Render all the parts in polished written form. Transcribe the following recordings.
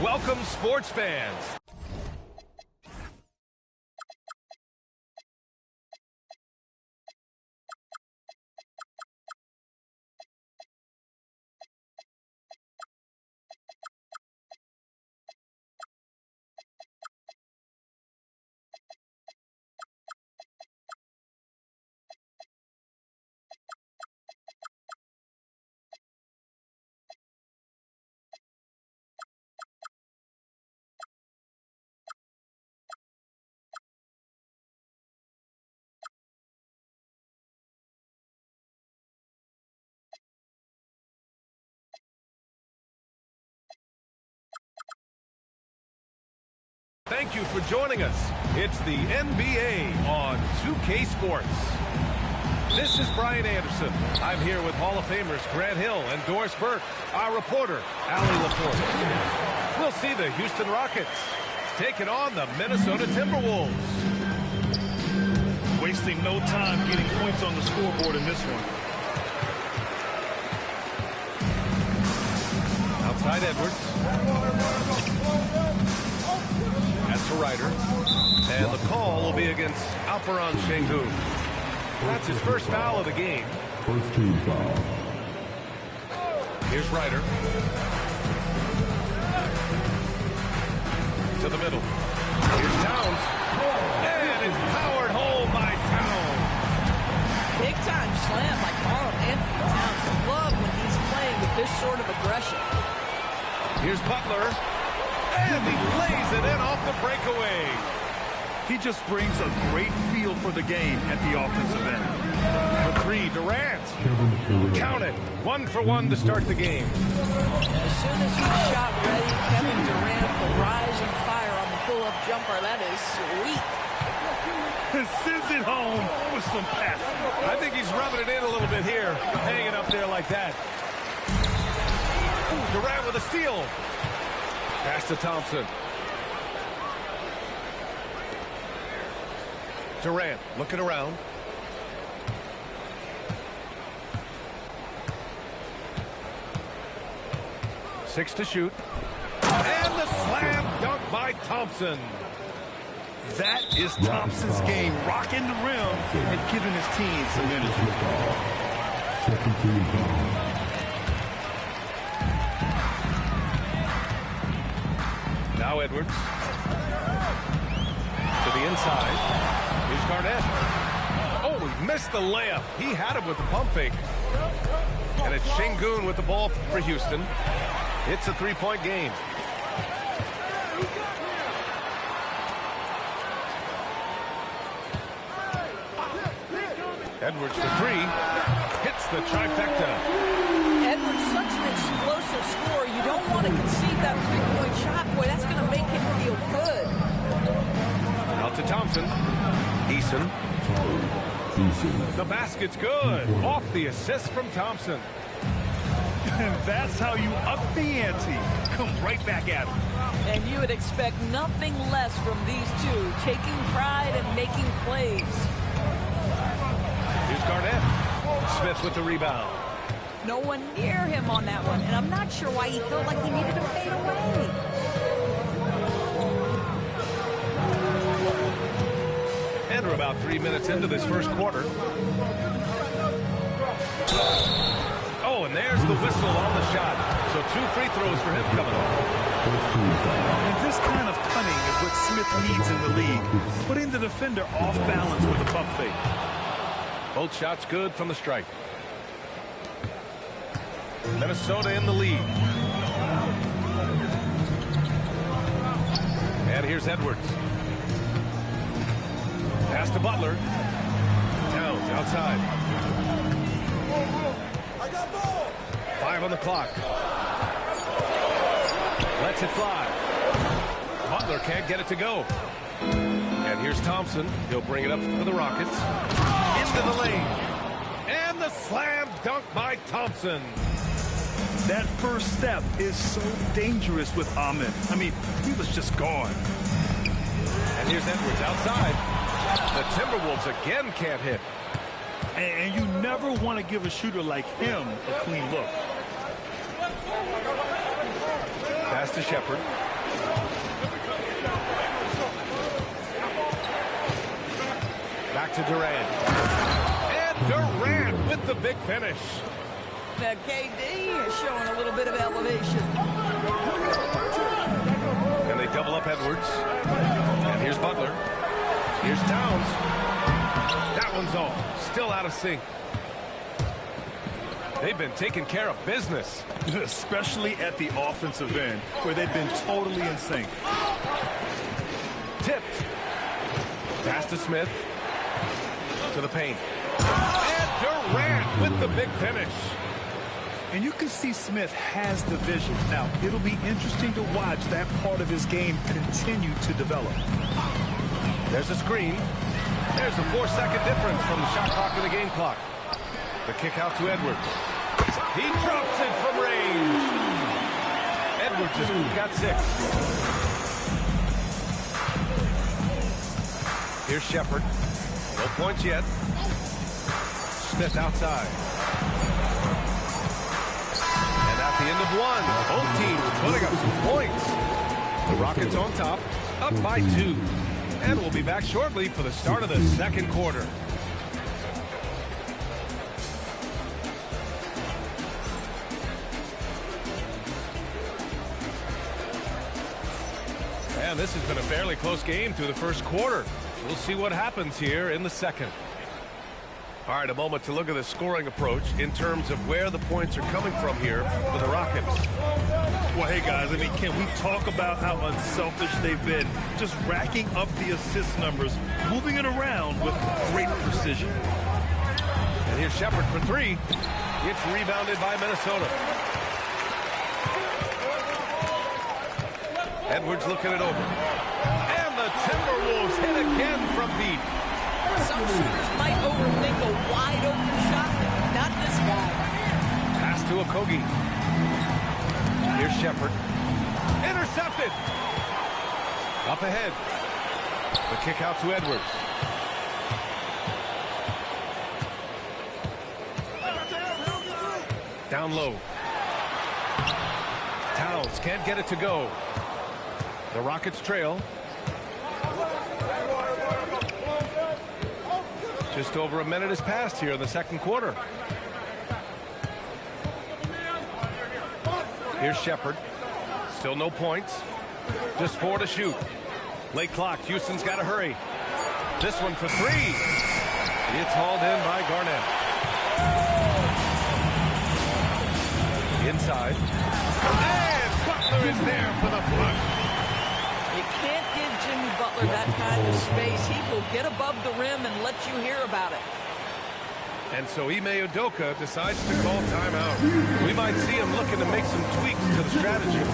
Welcome, sports fans. Thank you for joining us. It's the NBA on 2K Sports. This is Brian Anderson. I'm here with Hall of Famers Grant Hill and Doris Burke, our reporter, Allie LaForce. We'll see the Houston Rockets taking on the Minnesota Timberwolves. Wasting no time getting points on the scoreboard in this one. Outside Edwards. That's to Ryder. And the call will be against Alperen Sengun. That's his first foul of the game. First team foul. Here's Ryder. To the middle. Here's Towns. And it's powered home by Towns. Big time slam by Karl-Anthony Towns. Love when he's playing with this sort of aggression. Here's Butler. And he lays it in off the breakaway. He just brings a great feel for the game at the offensive end. For three, Durant. Count it. 1 for 1 to start the game. As soon as he's shot ready, Kevin Durant will rise and fire on the pull-up jumper. That is sweet. And sends it home with some passion. I think he's rubbing it in a little bit here. Hanging up there like that. Ooh, Durant with a steal. Pass to Thompson. Durant looking around. Six to shoot. And the slam dunk by Thompson. That is Thompson's game, rocking the rim and giving his team some energy. Second team foul. Now Edwards. To the inside. Here's Garnett. Oh, he missed the layup. He had him with the pump fake. And it's Sengun with the ball for Houston. It's a three-point game. Edwards for three. Hits the trifecta. Edwards, such an explosive scorer. You don't want to concede that three-point shot. Boy, that's going to make him feel good. Out to Thompson. Eason. The basket's good. Off the assist from Thompson. And that's how you up the ante. Come right back at him. And you would expect nothing less from these two, taking pride and making plays. Here's Garnett. Smith with the rebound. No one near him on that one, and I'm not sure why he felt like he needed to fade away. And we're about 3 minutes into this first quarter. Oh, and there's the whistle on the shot. So 2 free throws for him coming up. And this kind of cunning is what Smith needs in the league. Putting the defender off balance with a pump fake. Both shots good from the stripe. Minnesota in the lead. And here's Edwards. Pass to Butler. Towns outside. 5 on the clock. Lets it fly. Butler can't get it to go. And here's Thompson. He'll bring it up for the Rockets. Into the lane. And the slam dunk by Thompson. That first step is so dangerous with Ahmed. I mean, he was just gone. And here's Edwards outside. The Timberwolves again can't hit. And you never want to give a shooter like him a clean look. Pass to Shepherd. Back to Durant. And Durant with the big finish. Now KD is showing a little bit of elevation. And they double up Edwards. And here's Butler. Here's Towns. That one's off. Still out of sync. They've been taking care of business. Especially at the offensive end, where they've been totally in sync. Tipped. Pass to Smith. To the paint. And Durant with the big finish. And you can see Smith has the vision. Now, it'll be interesting to watch that part of his game continue to develop. There's a screen. There's a 4-second difference from the shot clock to the game clock. The kick out to Edwards. He drops it from range. Edwards has got 6. Here's Shepherd. No points yet. Smith outside. And at the end of 1, both teams putting up some points. The Rockets on top, up by 2. And we'll be back shortly for the start of the second quarter. And this has been a fairly close game through the first quarter. We'll see what happens here in the second. All right, a moment to look at the scoring approach in terms of where the points are coming from here for the Rockets. Well, hey, guys, I mean, can we talk about how unselfish they've been? Just racking up the assist numbers, moving it around with great precision. And here's Shepherd for 3. It's rebounded by Minnesota. Edwards looking it over. And the Timberwolves hit again from deep. Some shooters might overthink a wide-open shot. Not this guy. Pass to Okogie. Here's Shepherd. Intercepted. Up ahead. The kick out to Edwards. Down low. Towns can't get it to go. The Rockets trail. Just over a minute has passed here in the second quarter. Here's Shepherd. Still no points. Just 4 to shoot. Late clock. Houston's got to hurry. This one for 3. It's hauled in by Garnett. Inside. And Butler is there for the flush. You can't give Jimmy Butler that kind of space. He will get above the rim and let you hear about it. And so Ime Udoka decides to call timeout. We might see him looking to make some tweaks to the strategy.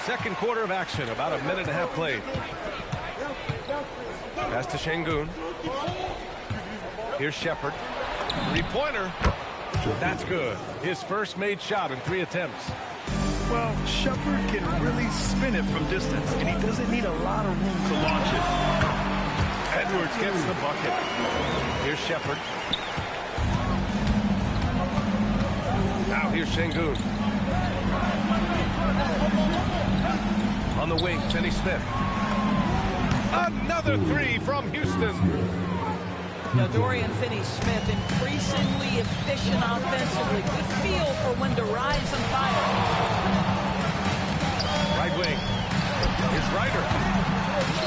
Second quarter of action, about a minute and a half played. Pass to Şengün. Here's Shepherd. 3-pointer. That's good. His first made shot in 3 attempts. Well, Shepherd can really spin it from distance, and he doesn't need a lot of room to launch it. Edwards gets the bucket. Here's Shepherd. Now here's Şengün. On the wing, Finney Smith. Another 3 from Houston. Now, Dorian Finney-Smith, increasingly efficient offensively. Good feel for when to rise and fire. Right wing. Here's Ryder.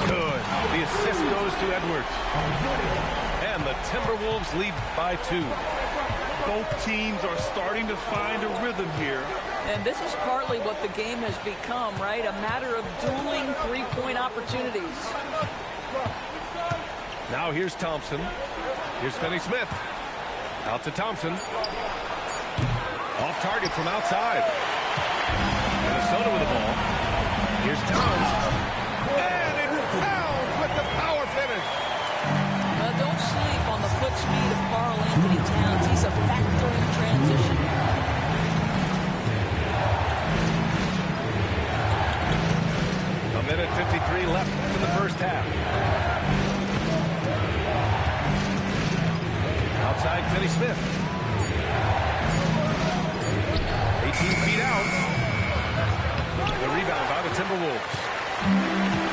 Good. The assist goes to Edwards. And the Timberwolves lead by 2. Both teams are starting to find a rhythm here. And this is partly what the game has become, right? A matter of dueling three-point opportunities. Now here's Thompson. Here's Finney-Smith. Out to Thompson. Off target from outside. Minnesota with the ball. Here's Towns. And it's Towns with the power finish. Don't sleep on the foot speed of Karl-Anthony Towns. He's a factor in transition. A minute 53 left in the first half. Outside Finney-Smith. 18 feet out. The rebound by the Timberwolves.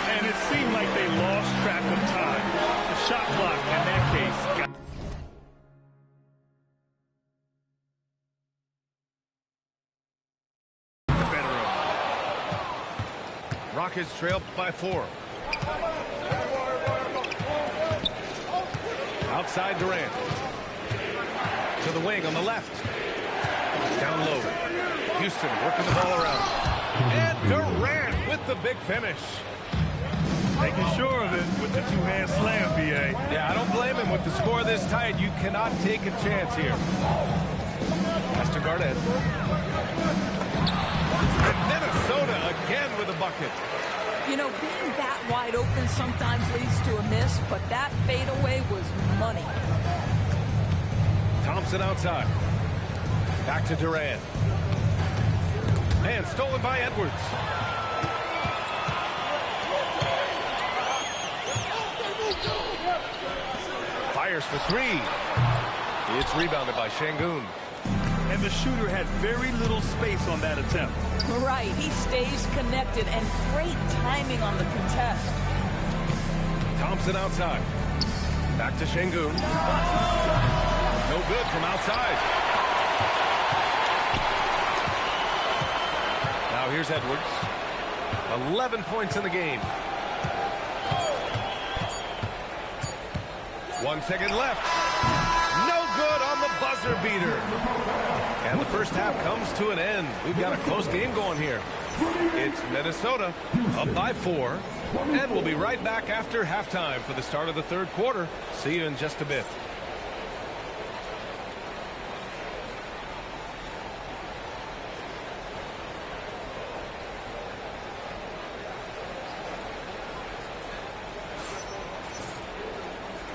And it seemed like they lost track of time. The shot clock in that case got... Rockets trail by 4. Outside Durant. To the wing on the left. Down low. Houston working the ball around. And Durant with the big finish. Making sure of it with the two-hand slam, B.A. Yeah, I don't blame him. With the score this tight, you cannot take a chance here. Pass to Garnett. And Minnesota again with a bucket. You know, being that wide open sometimes leads to a miss, but that fadeaway was money. Thompson outside. Back to Durant. And stolen by Edwards. Fires for 3. It's rebounded by Şengün. And the shooter had very little space on that attempt. Right, he stays connected, and great timing on the contest. Thompson outside. Back to Şengün. No good from outside. Now here's Edwards. 11 points in the game. 1 second left. No good on the buzzer beater. And the first half comes to an end. We've got a close game going here. It's Minnesota up by 4. And we'll be right back after halftime for the start of the third quarter. See you in just a bit.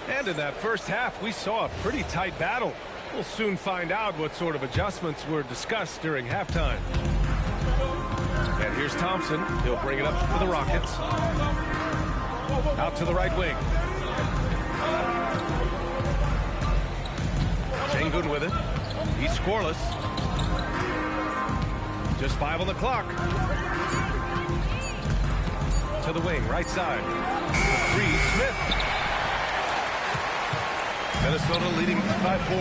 And in that first half, we saw a pretty tight battle. We'll soon find out what sort of adjustments were discussed during halftime. And here's Thompson. He'll bring it up for the Rockets. Out to the right wing. Şengün with it. He's scoreless. Just 5 on the clock. To the wing, right side. 3, Smith. Minnesota leading by 4.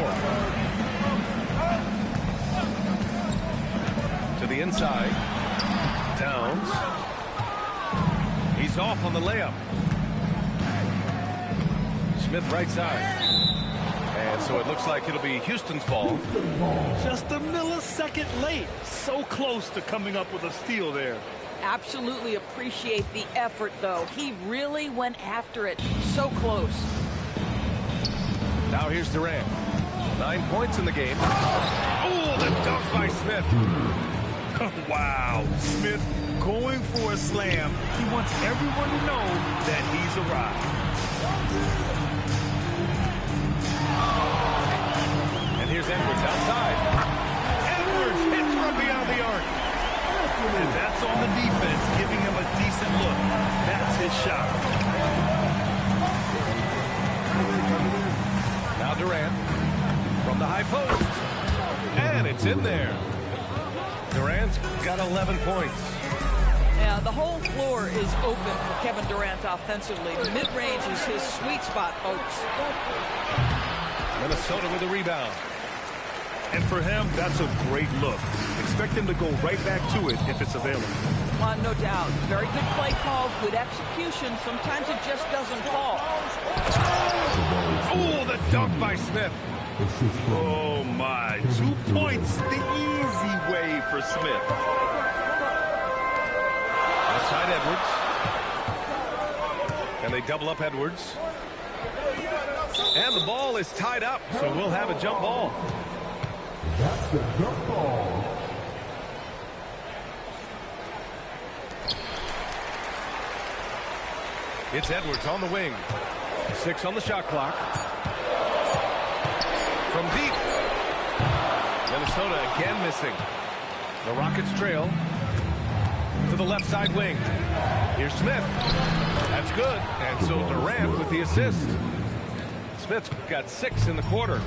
To the inside. Towns. He's off on the layup. Smith right side. And so it looks like it'll be Houston's ball. Just a millisecond late. So close to coming up with a steal there. Absolutely appreciate the effort, though. He really went after it. So close. Now here's Durant. 9 points in the game. Oh, the dunk by Smith. Wow. Smith going for a slam. He wants everyone to know that he's arrived. And here's Edwards outside. Edwards hits from beyond the arc. And that's on the defense, giving him a decent look. That's his shot. Now Durant from the high post. And it's in there. Durant's got 11 points. Yeah, the whole floor is open for Kevin Durant offensively. Mid-range is his sweet spot, folks. Minnesota with a rebound. And for him, that's a great look. Expect him to go right back to it if it's available. No doubt. Very good play call, good execution. Sometimes it just doesn't fall. Oh, the dunk by Smith. Oh, my. 2 points the easy way for Smith. Outside Edwards. And they double up Edwards. And the ball is tied up, so we'll have a jump ball. That's the jump ball. It's Edwards on the wing. 6 on the shot clock. From deep. Minnesota again missing. The Rockets trail to the left side wing. Here's Smith. That's good. And so Durant with the assist. Smith's got 6 in the quarter.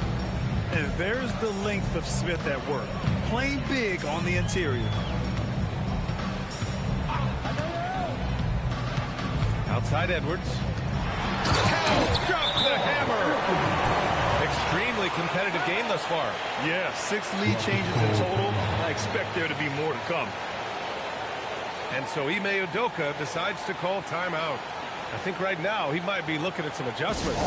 And there's the length of Smith at work. Playing big on the interior. Outside Edwards. Drops the hammer. Extremely competitive game thus far. Yeah, 6 lead changes in total. I expect there to be more to come. And so Ime Udoka decides to call timeout. I think right now he might be looking at some adjustments.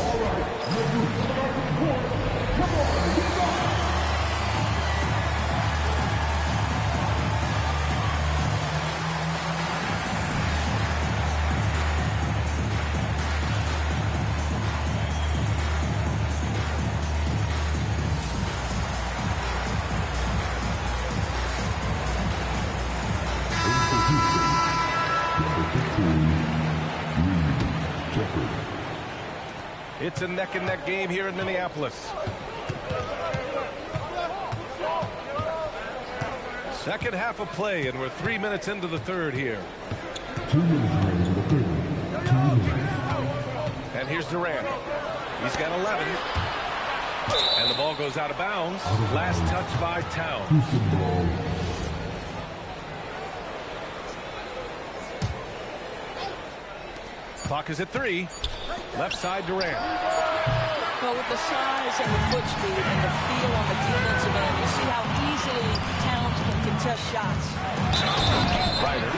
It's a neck-and-neck game here in Minneapolis. Second half of play, and we're 3 minutes into the third here. 2 minutes remaining in the third. 2 minutes. And here's Durant. He's got 11. And the ball goes out of bounds. Last touch by Towns. Houston ball. Clock is at 3. Left side Durant. Well, with the size and the foot speed and the feel on the defensive end, you see how easily Towns can contest shots. Ryder.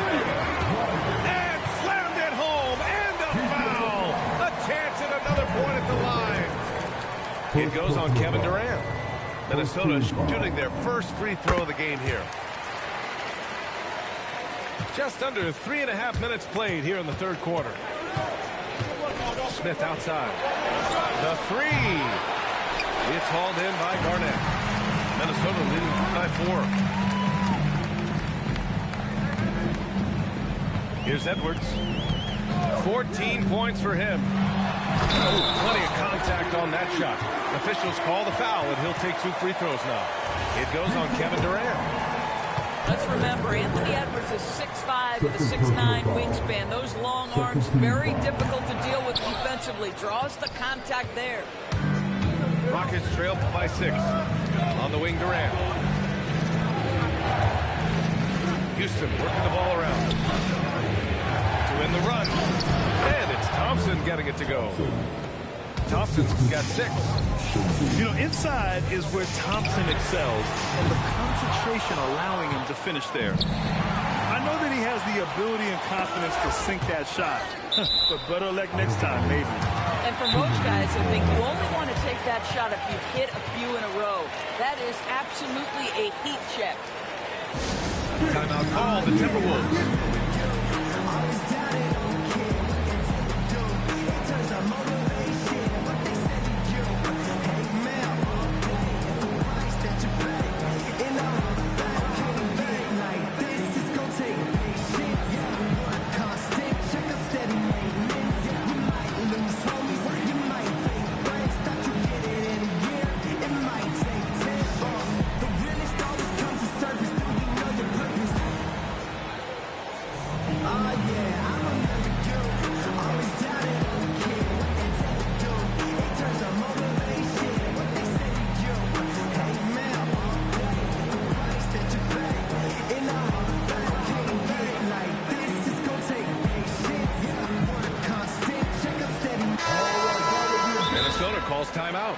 And slammed it home. And a foul. A chance at another point at the line. It goes on Kevin Durant. Minnesota shooting their first free throw of the game here. Just under 3.5 minutes played here in the third quarter. Smith outside. The 3. It's hauled in by Garnett. Minnesota leading by 4. Here's Edwards. 14 points for him. Oh, plenty of contact on that shot. Officials call the foul, and he'll take 2 free throws now. It goes on Kevin Durant. Let's remember, Anthony Edwards is 6'5" with a 6'9" wingspan. Those long arms, very difficult to deal with defensively. Draws the contact there. Rockets trail by 6. On the wing, Durant. Houston working the ball around. To win the run. And it's Thompson getting it to go. Thompson's got 6. You know, inside is where Thompson excels, and the concentration allowing him to finish there. I know that he has the ability and confidence to sink that shot, but better luck next time, maybe. And for most guys, I think you only want to take that shot if you've hit a few in a row. That is absolutely a heat check. Timeout call, the Timberwolves. Minnesota calls timeout.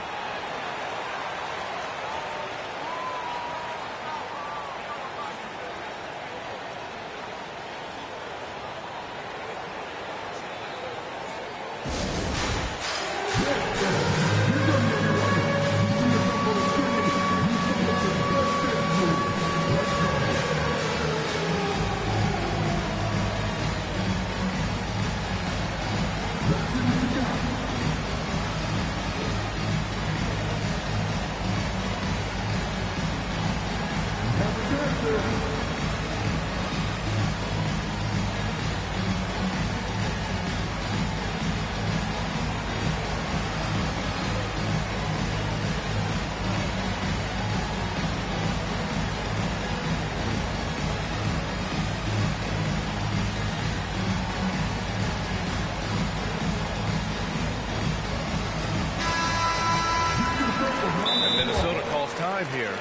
time here.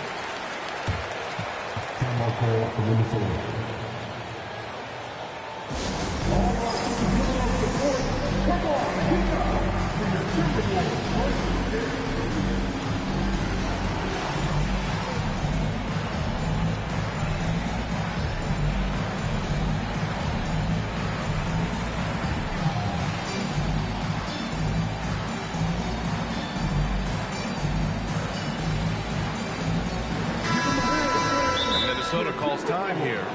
Timeout call for Minnesota. Minnesota calls time here.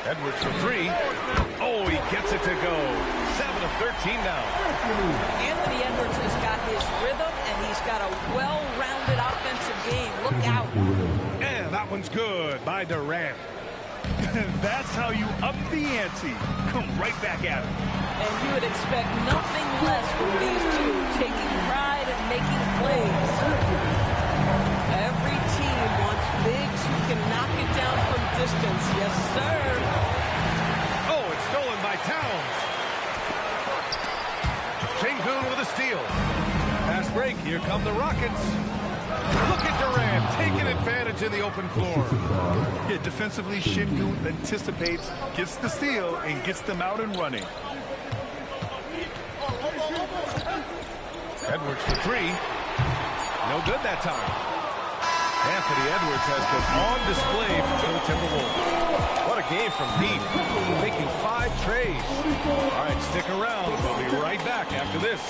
Edwards for three. Oh, he gets it to go. 7 of 13 now. Anthony Edwards has got his rhythm, and he's got a well-rounded offensive game. Look out. And that one's good by Durant. That's how you up the ante. Come right back at him. And you would expect nothing less from these two, taking pride and making plays. Every team wants bigs who can knock it down from distance. Yes, sir. Oh, it's stolen by Towns. Sengun with a steal. Fast break. Here come the Rockets. Look at Durant taking advantage in the open floor. Yeah, defensively, Sengun anticipates, gets the steal, and gets them out and running. Edwards for three. No good that time. Anthony Edwards has been on display for the Timberwolves. What a game from deep, making 5 trays. All right, stick around. We'll be right back after this.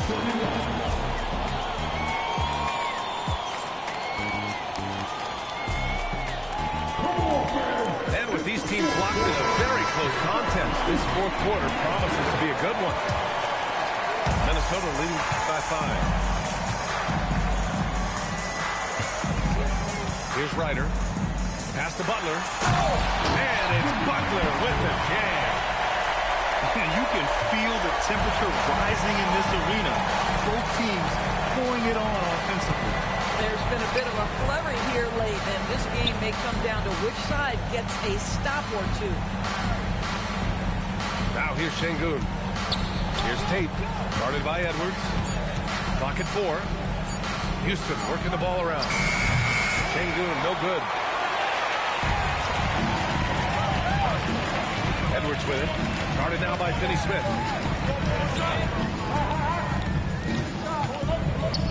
And with these teams locked in a very close contest, this fourth quarter promises to be a good one. Minnesota leading by 5. Here's Ryder. Pass to Butler. And it's Butler with the jam. You can feel the temperature rising in this arena. Both teams pouring it on offensively. There's been a bit of a flurry here late, and this game may come down to which side gets a stop or two. Now here's Sengun. Here's Tate. Guarded by Edwards. Clock at 4. Houston working the ball around. Sengun, no good. Edwards with it. Guarded now by Finney-Smith.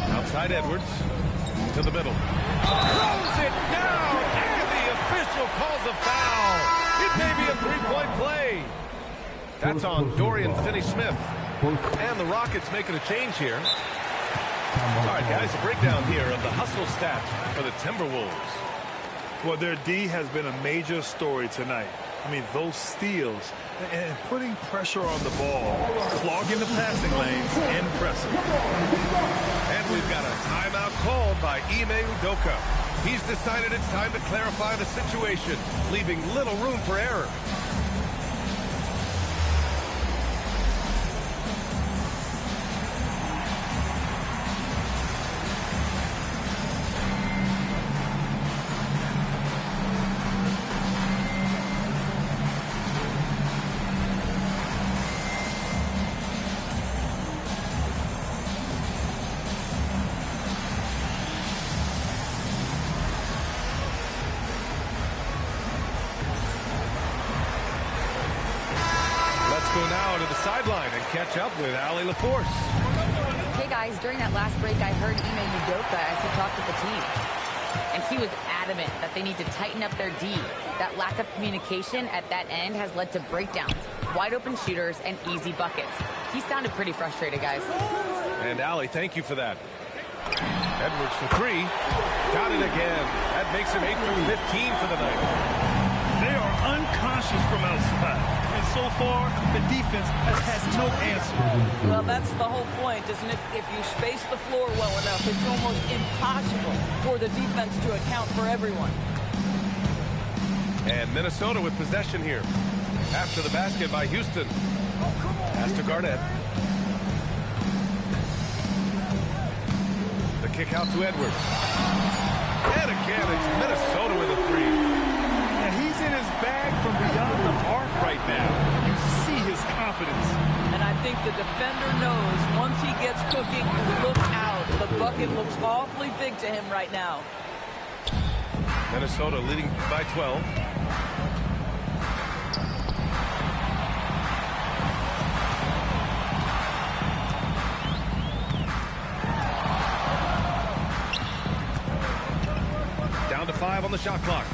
Outside Edwards. To the middle. Throws it down, and the official calls a foul. It may be a three-point play. That's on Dorian Finney-Smith. And the Rockets making a change here. All right, guys, a breakdown here of the hustle stats for the Timberwolves. Well, their D has been a major story tonight. I mean, those steals and putting pressure on the ball, clogging the passing lanes, and pressing. And we've got a timeout called by Ime Udoka. He's decided it's time to clarify the situation, leaving little room for error. Go now to the sideline and catch up with Allie LaForce. Hey guys, during that last break I heard Ime Udoka as he talked with the team. And he was adamant that they need to tighten up their D. That lack of communication at that end has led to breakdowns, wide open shooters, and easy buckets. He sounded pretty frustrated, guys. And Allie, thank you for that. Edwards for three. Got it again. That makes him 8 for 15 for the night. They are unconscious from outside. And so far, the defense has had no answer. Well, that's the whole point, isn't it? If you space the floor well enough, it's almost impossible for the defense to account for everyone. And Minnesota with possession here. After the basket by Houston. Pass to Garnett. The kick out to Edwards. And again, it's Minnesota with a three. And he's in his bag from beyond the arc right now. You see his confidence. And I think the defender knows once he gets cooking, look out. The bucket looks awfully big to him right now. Minnesota leading by 12. Down to 5 on the shot clock.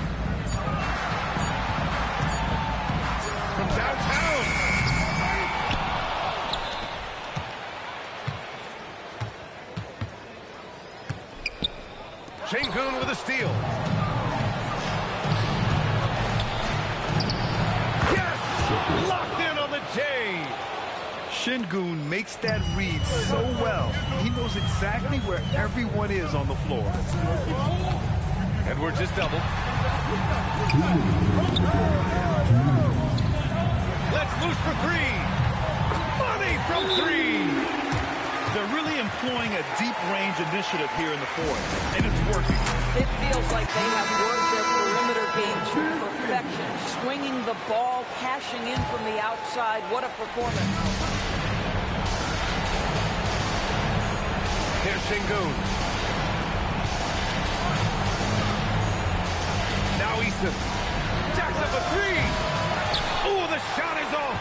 From downtown. Sengun with a steal. Yes! Locked in on the J. Sengun makes that read so well. He knows exactly where everyone is on the floor. Edwards is doubled. Let's loose for three. Money from three. They're really employing a deep range initiative here in the fourth, and it's working. It feels like they have worked their perimeter game to perfection. Swinging the ball, cashing in from the outside. What a performance. Here's Sengun. Now Easton. Jacks up a three. Oh, the shot is off.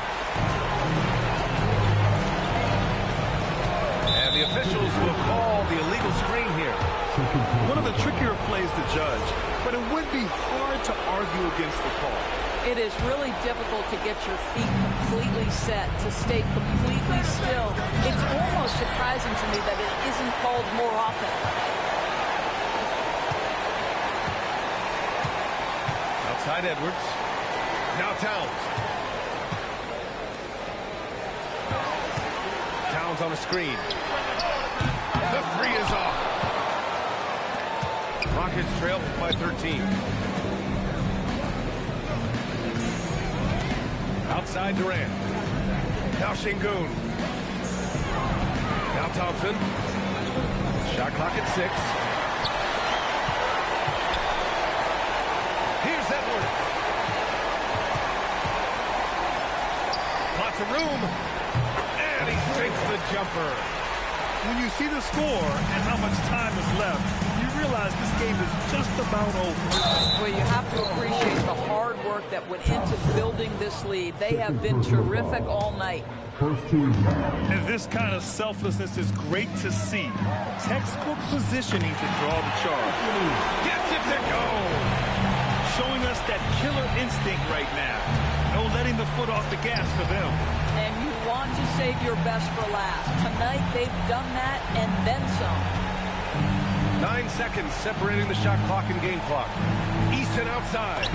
And the officials will call the illegal screen here. One of the trickier plays to judge, but it would be hard to argue against the call. It is really difficult to get your feet completely set, to stay completely still. It's almost surprising to me that it isn't called more often. Outside Edwards. Now Towns. Towns on a screen. The three is off. Rockets trail by 13. Outside Durant. Now Sengun. Now Thompson. Shot clock at 6. Here's Edwards. Lots of room. And he sinks the jumper. When you see the score and how much time is left, you realize this game is just about over. Well, you have to appreciate the hard work that went into building this lead. They have been terrific all night. And this kind of selflessness is great to see. Textbook positioning to draw the charge. Gets it to go. Showing us that killer instinct right now. No letting the foot off the gas for them. And you want to save your best for last. Tonight, they've done that and then some. 9 seconds separating the shot clock and game clock. Easton outside.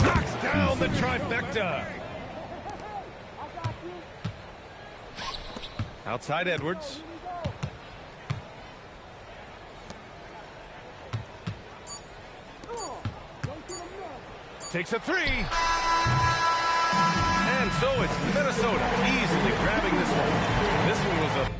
Knocks down the trifecta. Outside Edwards. Takes a three. And so it's Minnesota easily grabbing this one. This one was a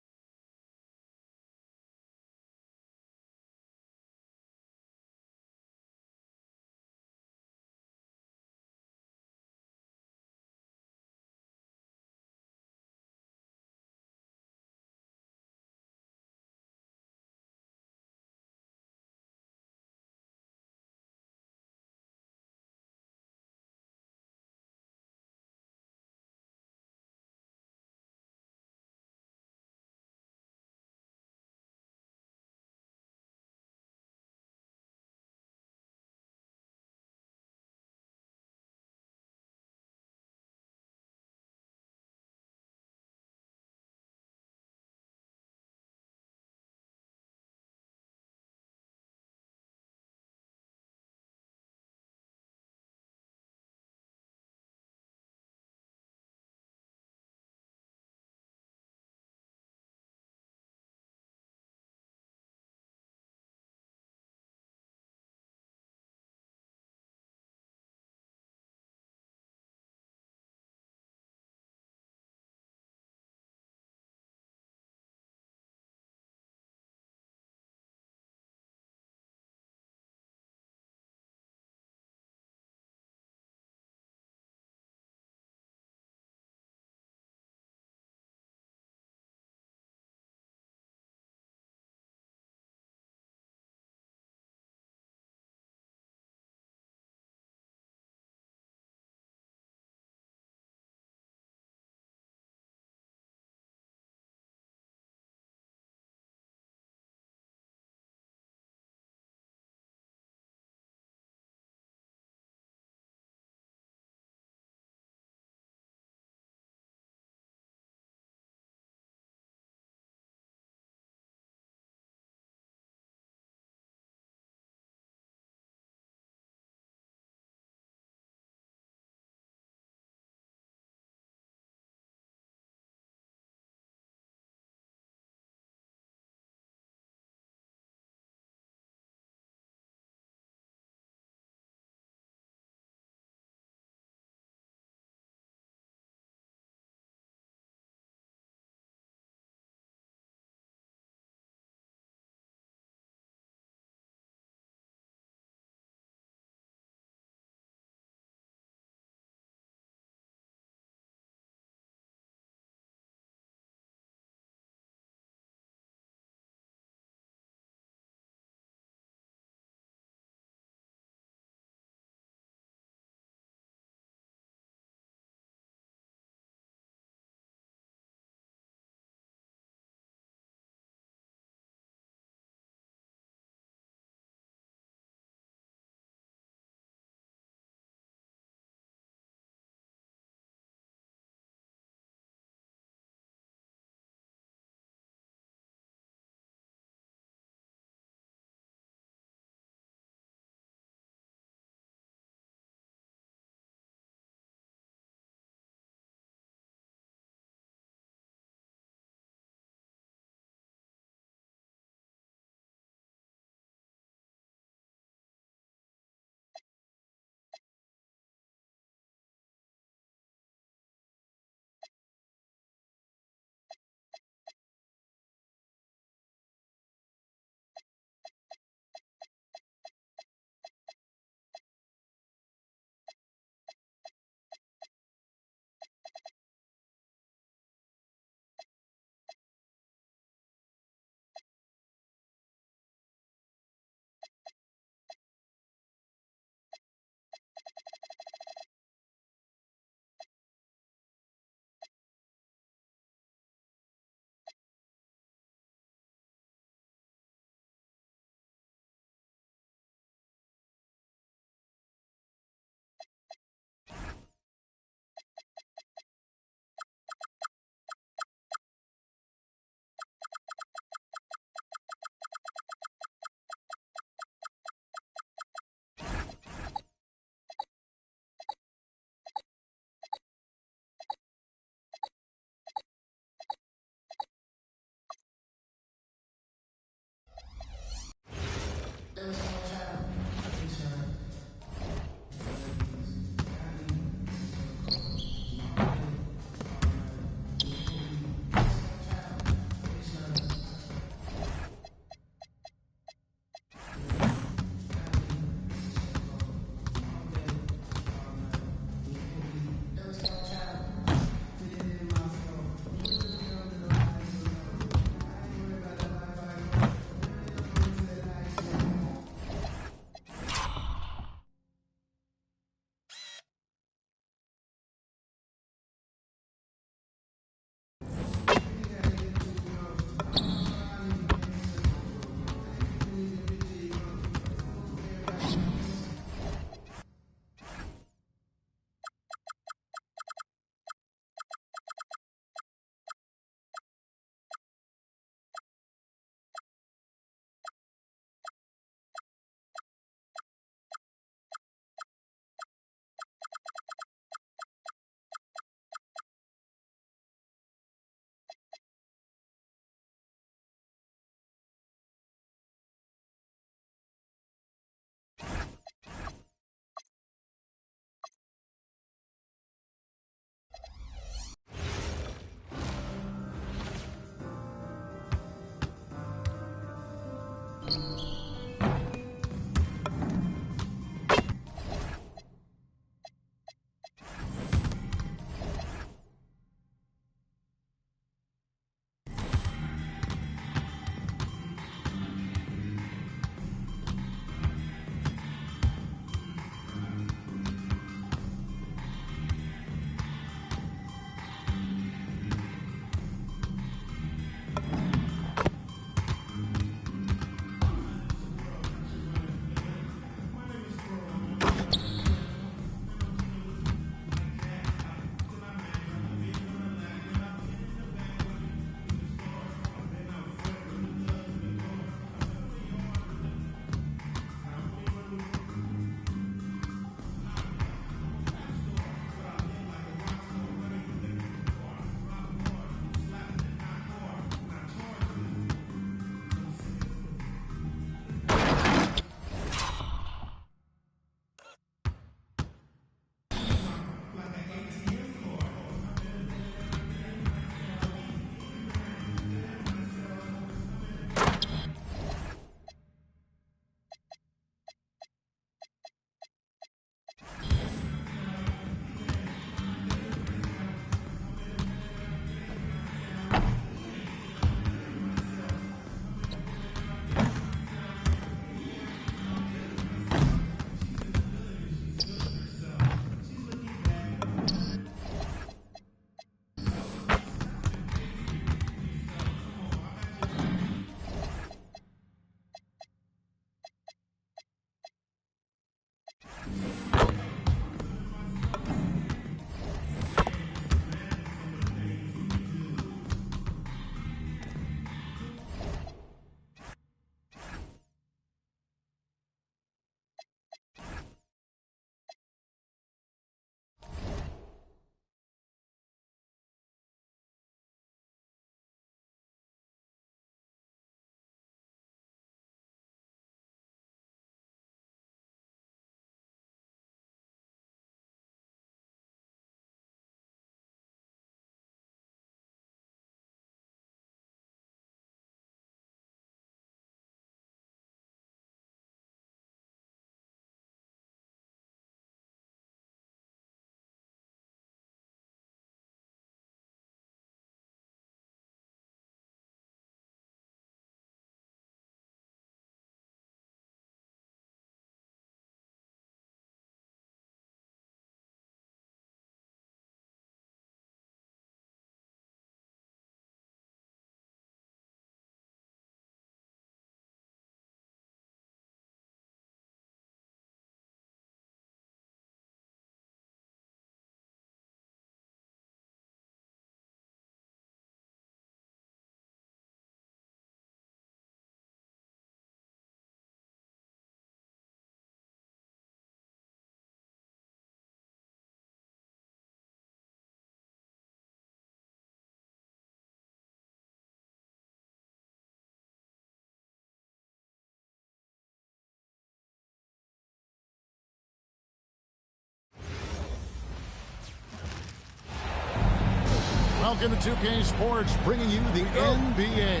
Welcome to 2K Sports, bringing you the NBA.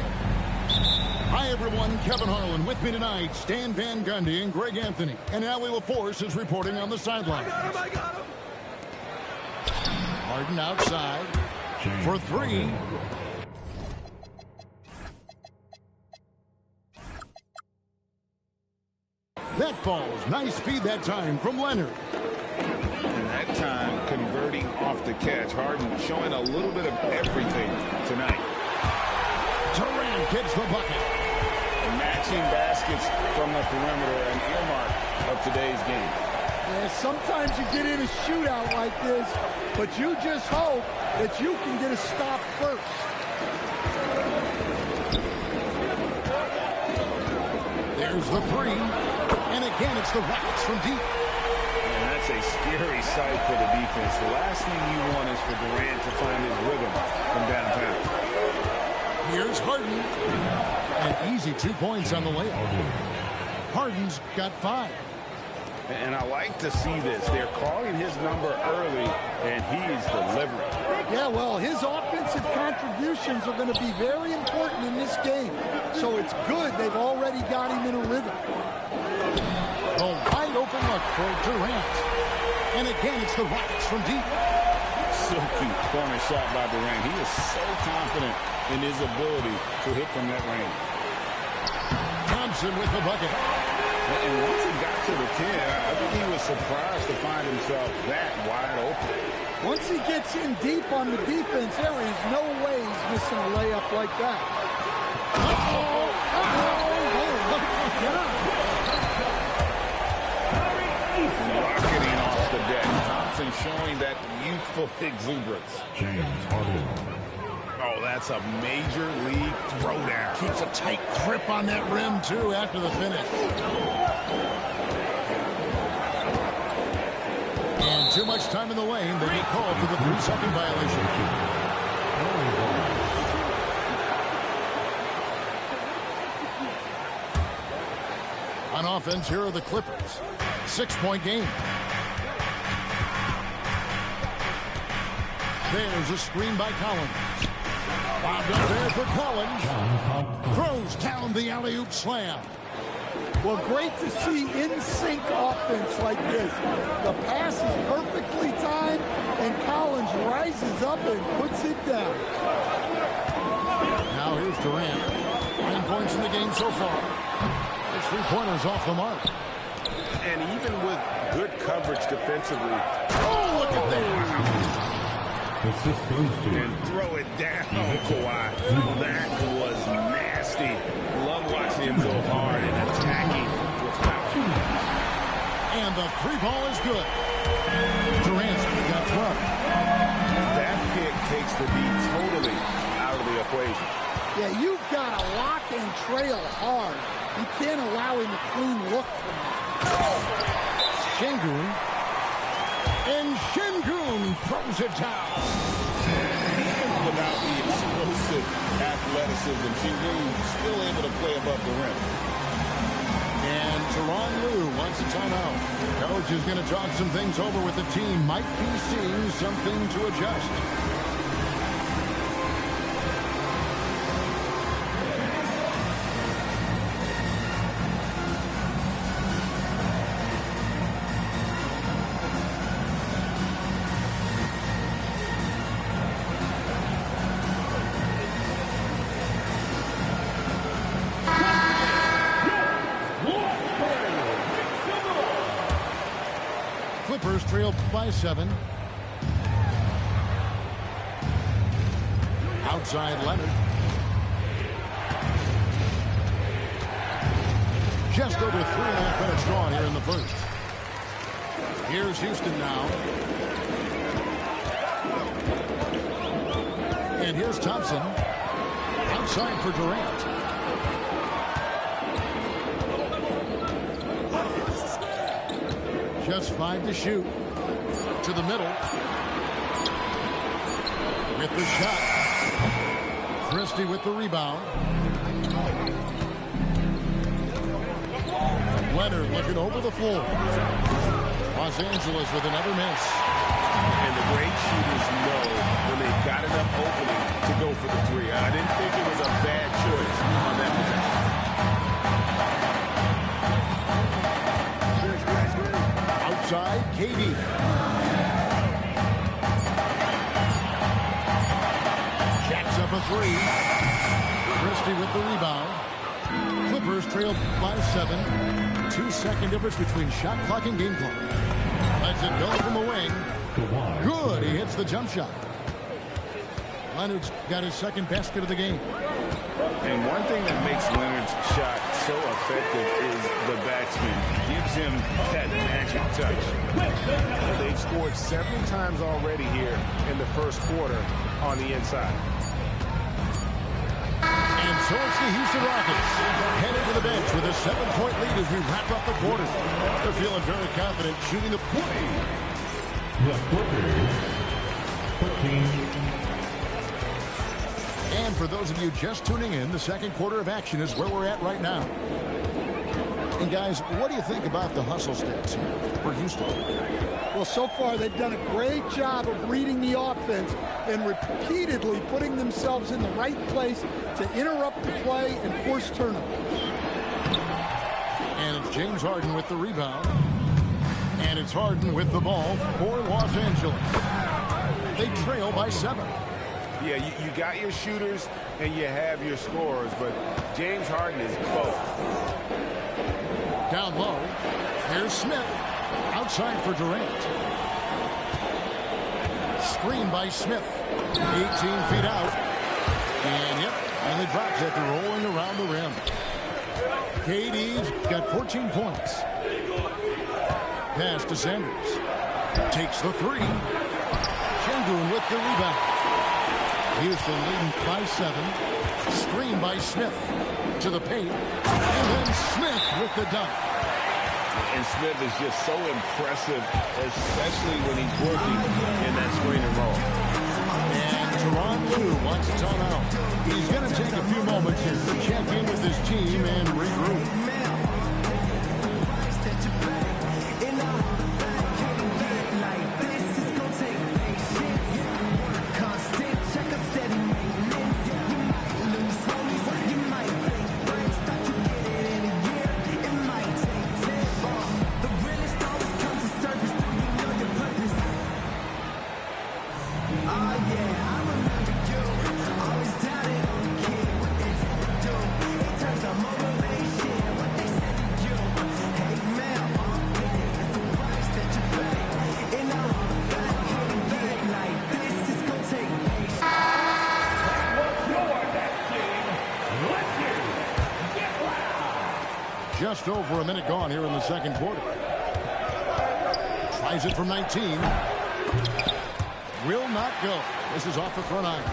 Hi, everyone. Kevin Harlan with me tonight. Stan Van Gundy and Greg Anthony. And Allie LaForce is reporting on the sideline. I got him. Harden outside for three. That falls. Nice feed that time from Leonard. And that time converting off the catch. Harden showing a little bit of everything tonight. Durant gets the bucket. Matching baskets from the perimeter, an earmark of today's game. Yeah, sometimes you get in a shootout like this, but you just hope that you can get a stop first. There's the three. And again, it's the Rockets from deep. And that's a scary sight for the defense. The last thing you want is for Durant to find his rhythm from downtown. Here's Harden. An easy 2 points on the layup. Harden's got 5. And I like to see this. They're calling his number early, and he's delivering. Yeah, well, his offensive contributions are going to be very important in this game. So it's good they've already got him in a rhythm. The wide open look for Durant. And again, it's the Rockets from deep. Silky corner shot by Durant. He is so confident in his ability to hit from that range. Thompson with the bucket. And once he got to the 10, I think he was surprised to find himself that wide open. Once he gets in deep on the defense, there is no way he's missing a layup like that. Uh-oh! Rocketing off the deck. Thompson showing that youthful exuberance. James Harden. Oh, that's a major league throwdown. Keeps a tight grip on that rim, too, after the finish. And too much time in the lane. They get called for the 3-second violation. On offense, here are the Clippers. 6-point game. There's a screen by Collins. Bobbed up there for Collins. Throws down the alley-oop slam. Well, great to see in-sync offense like this. The pass is perfectly timed, and Collins rises up and puts it down. Now here's Durant. 9 points in the game so far. His 3-pointers off the mark. And even with good coverage defensively. Oh, look at that. Assist goes to And throw it down, Kawhi. That was nasty. Love watching him go hard and attacking with power. And the 3-ball is good. Durant's got 12. That pick takes the D totally out of the equation. Yeah, you've got to lock and trail hard. You can't allow him a clean look from that. Şengün. And Şengün throws it down. Without the explosive athleticism, Şengün still able to play above the rim. And Tyronn Lue wants a timeout. Coach is going to talk some things over with the team. Might be seeing something to adjust. Clippers trailed by 7. Outside Leonard. Just over 3.5 minutes gone here in the first. Here's Houston now. And here's Thompson. Outside for Durant. Just 5 to shoot. To the middle. With the shot. Christie with the rebound. Leonard looking over the floor. Los Angeles with another miss. And the great shooters know when they've got enough opening to go for the three. I didn't think it was a bad choice on that possession. Outside, KD. Jacks up a three. Christie with the rebound. Clippers trail by 7. 2-second difference between shot clock and game clock. Lets it go from the wing. Good. He hits the jump shot. Leonard's got his second basket of the game. And one thing that makes Leonard's shot so effective is the backspin. Gives him that magic touch. They've scored 7 times already here in the first quarter on the inside. And so it's the Houston Rockets headed to the bench with a 7-point lead as we wrap up the quarter. They're feeling very confident shooting the play. The Clippers, 13. And for those of you just tuning in, the second quarter of action is where we're at right now. And guys, what do you think about the hustle stats here for Houston? Well, so far they've done a great job of reading the offense and repeatedly putting themselves in the right place to interrupt the play and force turnovers. And it's James Harden with the rebound. And it's Harden with the ball for Los Angeles. They trail by 7. Yeah, you got your shooters and you have your scorers, but James Harden is both. Down low, here's Smith. Outside for Durant. Screen by Smith. 18 feet out. And yep, and it drops after rolling around the rim. KD's got 14 points. Pass to Sanders. Takes the 3. Şengün with the rebound. Houston leading by 7. Screen by Smith. To the paint. And then Smith with the dunk. And Smith is just so impressive, especially when he's working in that screen and roll. And Tyronn Lue wants a timeout. He's going to take a few moments here to check in with his team and regroup. Just over a minute gone here in the second quarter. Tries it from 19. Will not go. This is off the front iron.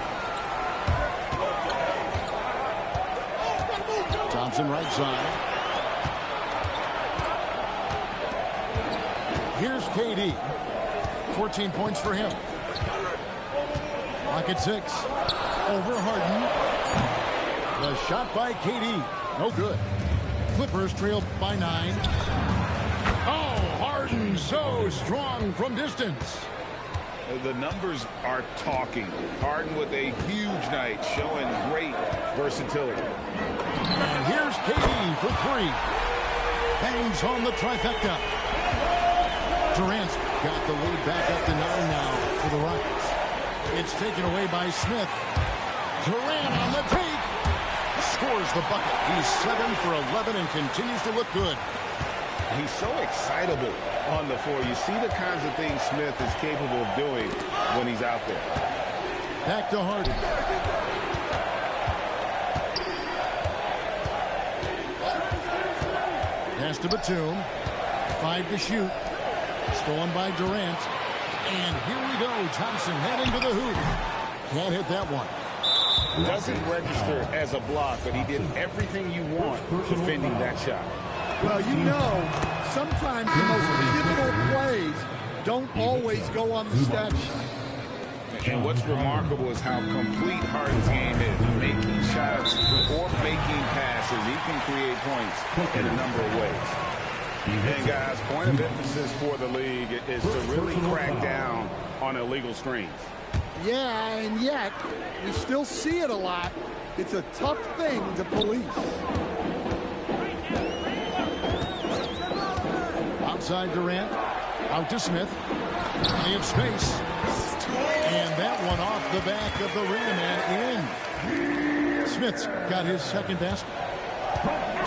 Thompson right side. Here's KD. 14 points for him. Clock at 6. Over Harden. The shot by KD. No good. Clippers trail by 9. Oh, Harden so strong from distance. The numbers are talking. Harden with a huge night, showing great versatility. And here's KD for 3. Bangs on the trifecta. Durant's got the lead back up to 9 now for the Rockets. It's taken away by Smith. Durant on the take. Scores the bucket. He's 7 for 11 and continues to look good. He's so excitable on the floor. You see the kinds of things Smith is capable of doing when he's out there. Back to Harden. Pass to Batum. 5 to shoot. Stolen by Durant. And here we go. Thompson heading to the hoop. Can't hit that one. Doesn't register as a block, but he did everything you want defending that shot. Well, you know, sometimes the most pivotal plays don't always go on the stat sheet. And what's remarkable is how complete Harden's game is. Making shots or making passes. He can create points in a number of ways. And guys, point of emphasis for the league is to really crack down on illegal screens. Yeah, and yet, we still see it a lot. It's a tough thing to police. Outside Durant. Out to Smith. Plenty of space. And that one off the back of the rim and in. Smith's got his second basket.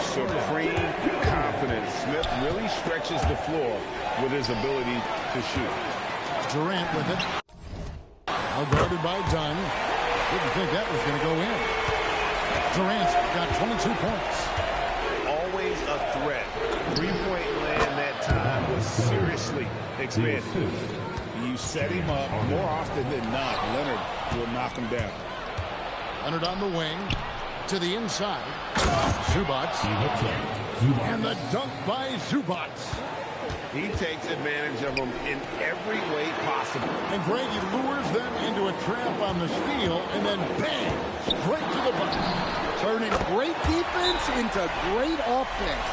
Supreme confidence. Smith really stretches the floor with his ability to shoot. Durant with it. Now guarded by Dunn. Didn't think that was going to go in. Durant's got 22 points. Always a threat. Three-point land that time was seriously expanded. You set him up more often than not. Leonard will knock him down. Leonard on the wing. To the inside. Zubats. And the dunk by Zubats. He takes advantage of them in every way possible. And Grady lures them into a trap on the steal, and then bang, straight to the bucket. Turning great defense into great offense.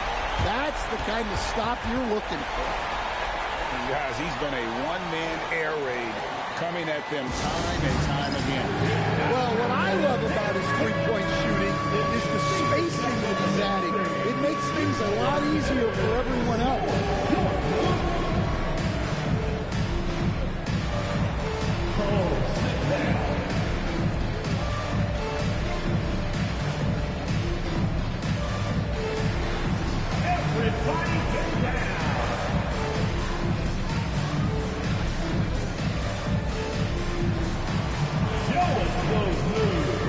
That's the kind of stop you're looking for. And guys, he's been a one-man air raid coming at them time and time again. Well, what I love about his three-point shooting is the spacing that he's adding. It makes things a lot easier for everyone else. Everybody get down. Show us those moves.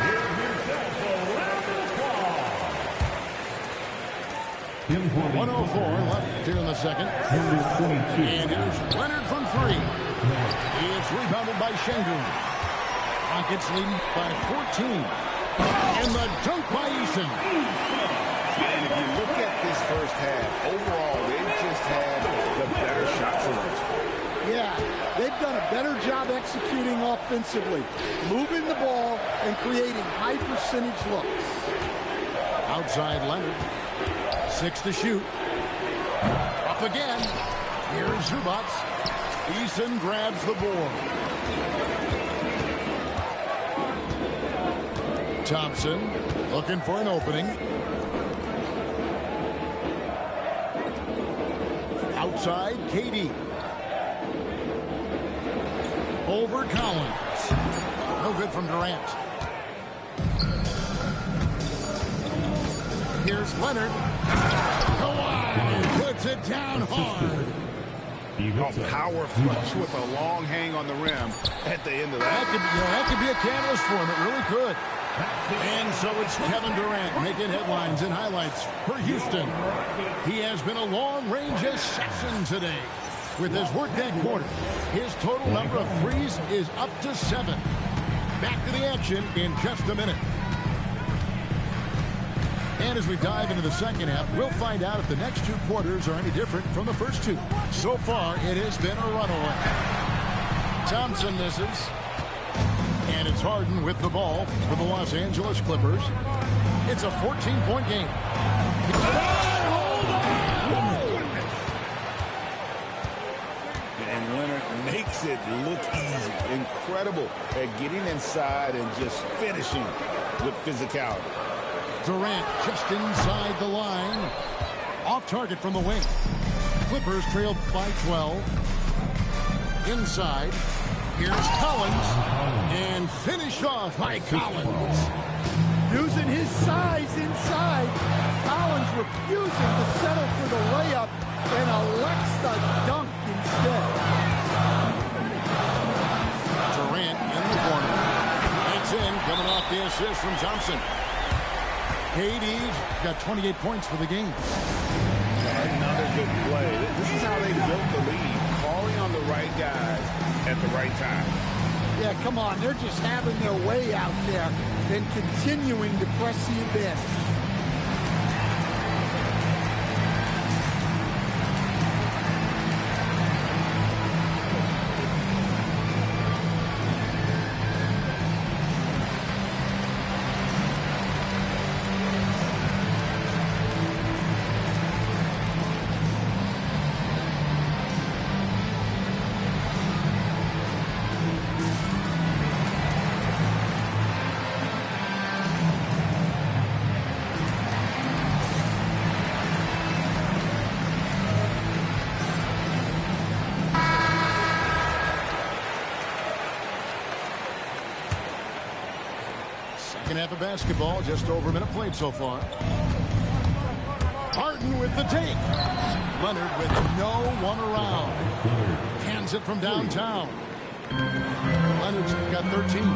Give yourself a round of applause. 104 left here in the second. And here's Leonard from three. It's rebounded by Şengün. Rockets leading by 14. And the dunk by Eason. And if you look at this first half, overall, they've just had the better shot selection. Yeah, they've done a better job executing offensively, moving the ball and creating high percentage looks. Outside Leonard. 6 to shoot. Up again. Here's Zubats. Eason grabs the board. Thompson looking for an opening. Outside, KD. Over Collins. No good from Durant. Here's Leonard. Kawhi puts it down hard. A power flush with a long hang on the rim at the end of that. That could be a catalyst for him. It really could. And so it's Kevin Durant making headlines and highlights for Houston. He has been a long-range assassin today. With his work that quarter, his total number of threes is up to 7. Back to the action in just a minute. And as we dive into the second half, we'll find out if the next 2 quarters are any different from the first 2. So far, it has been a runaway. Thompson misses. And it's Harden with the ball for the Los Angeles Clippers. It's a 14-point game. And Leonard makes it look easy. Incredible at getting inside and just finishing with physicality. Durant just inside the line. Off target from the wing. Clippers trailed by 12. Inside. Here's Collins. And finished off by Collins. Using his size inside. Collins refusing to settle for the layup and elects the dunk instead. Durant in the corner. It's in, coming off the assist from Thompson. KD's got 28 points for the game. Another good play. This is how they built the lead. Calling on the right guys at the right time. Yeah, come on. They're just having their way out there and continuing to press the advantage. Second half of basketball, just over a minute played so far. Harden with the take. Leonard with no one around. Hands it from downtown. Leonard's got 13.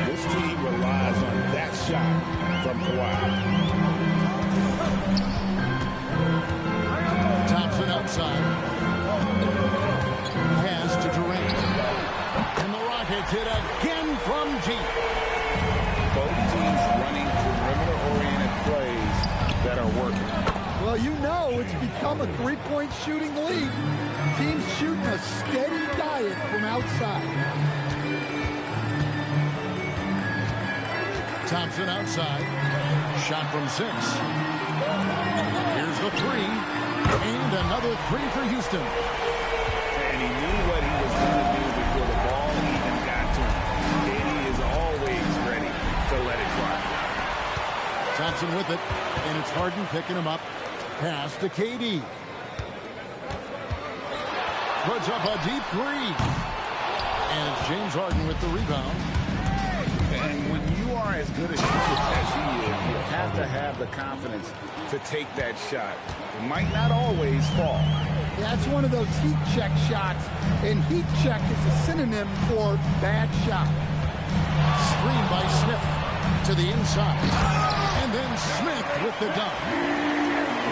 This team relies on that shot from Kawhi. Thompson outside. Pass to Durant. And the Rockets hit again from deep. Both teams running perimeter-oriented plays that are working. Well, you know it's become a three-point shooting league. Teams shooting a steady diet from outside. Thompson outside. Shot from 6. Here's the 3. And another 3 for Houston. And he knew what he was going to do before the ball even got to him. And he is always ready to let it fly. Thompson with it. And it's Harden picking him up. Pass to KD. Puts up a deep 3. And it's James Harden with the rebound. And when you are as good as he is, you have to have the confidence to take that shot. It might not always fall. Yeah, it's one of those heat check shots, and heat check is a synonym for bad shot. Screen by Smith to the inside. And then Smith with the dunk.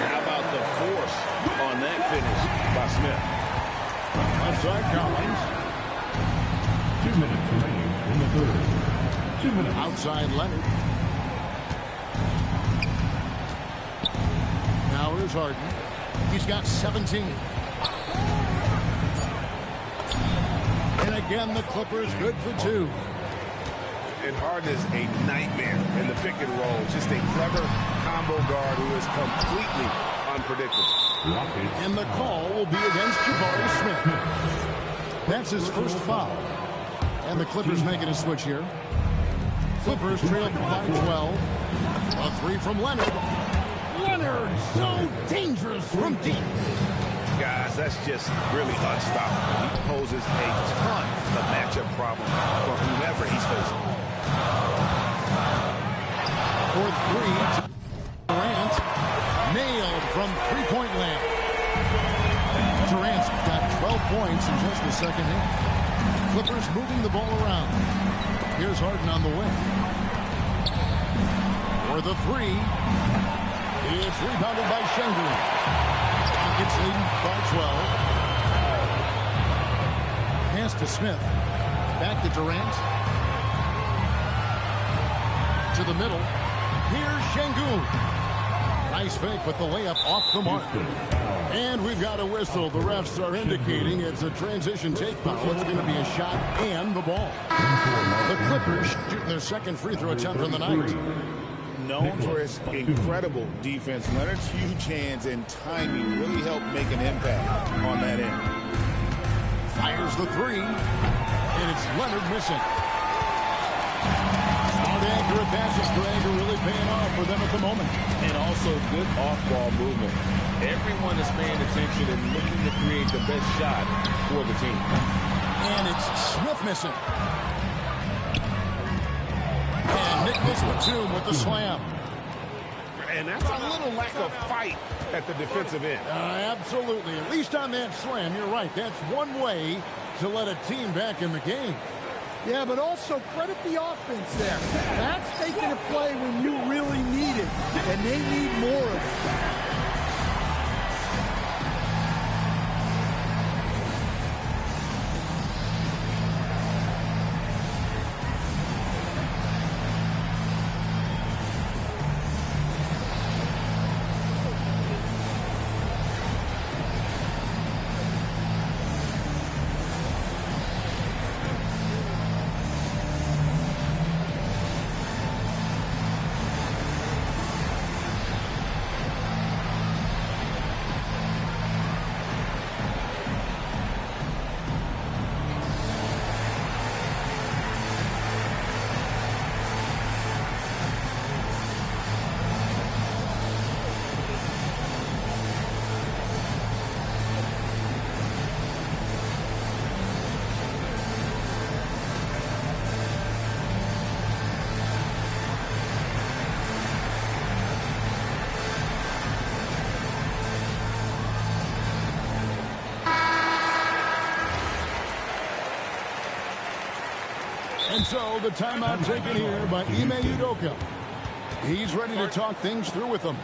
How about the force on that finish by Smith? Outside Collins. 2 minutes remaining in the third. 2 minutes. Outside Leonard. Now here's Harden. He's got 17. And again, the Clippers good for 2. And Harden is a nightmare in the pick and roll. Just a clever combo guard who is completely unpredictable. And the call will be against Jabari Smith. That's his first foul. And the Clippers making a switch here. Clippers trail by 12. A 3 from Leonard. Leonard, so dangerous from deep. Guys, that's just really unstoppable. He poses a ton of matchup problems for whomever he's facing. For 3, Durant nailed from three-point land. Durant's got 12 points in just the second half. Clippers moving the ball around. Here's Harden on the wing. For the 3. It's rebounded by Şengün. Rockets leading by 12. Pass to Smith. Back to Durant. To the middle. Here's Şengün. Nice fake, but the layup off the mark. And we've got a whistle. The refs are indicating it's a transition take foul. It's going to be a shot and the ball. The Clippers shooting their second free throw attempt on the night. Known for his incredible defense, Leonard's huge hands and timing really helped make an impact on that end. Fires the 3, and it's Leonard missing. Smart accurate passes, Greg, are really paying off for them at the moment. And also good off-ball movement. Everyone is paying attention and looking to create the best shot for the team. And it's Smith missing. And Nicholas Batum with the slam. And that's a little lack of fight at the defensive end. Absolutely. At least on that slam, you're right. That's one way to let a team back in the game. Yeah, but also credit the offense there. That's taking a play when you really need it, and they need more of it. And so the timeout taken here by Ime Udoka. He's ready to talk things through with them.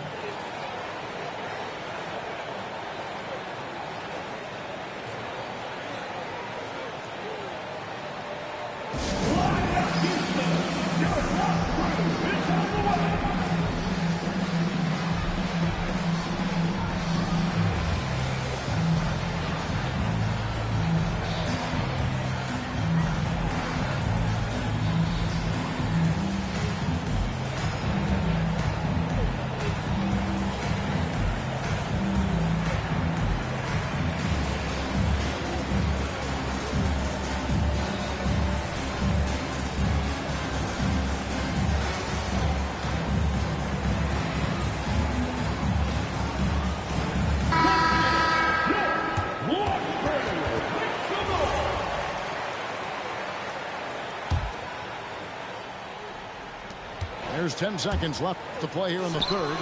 There's 10 seconds left to play here in the third.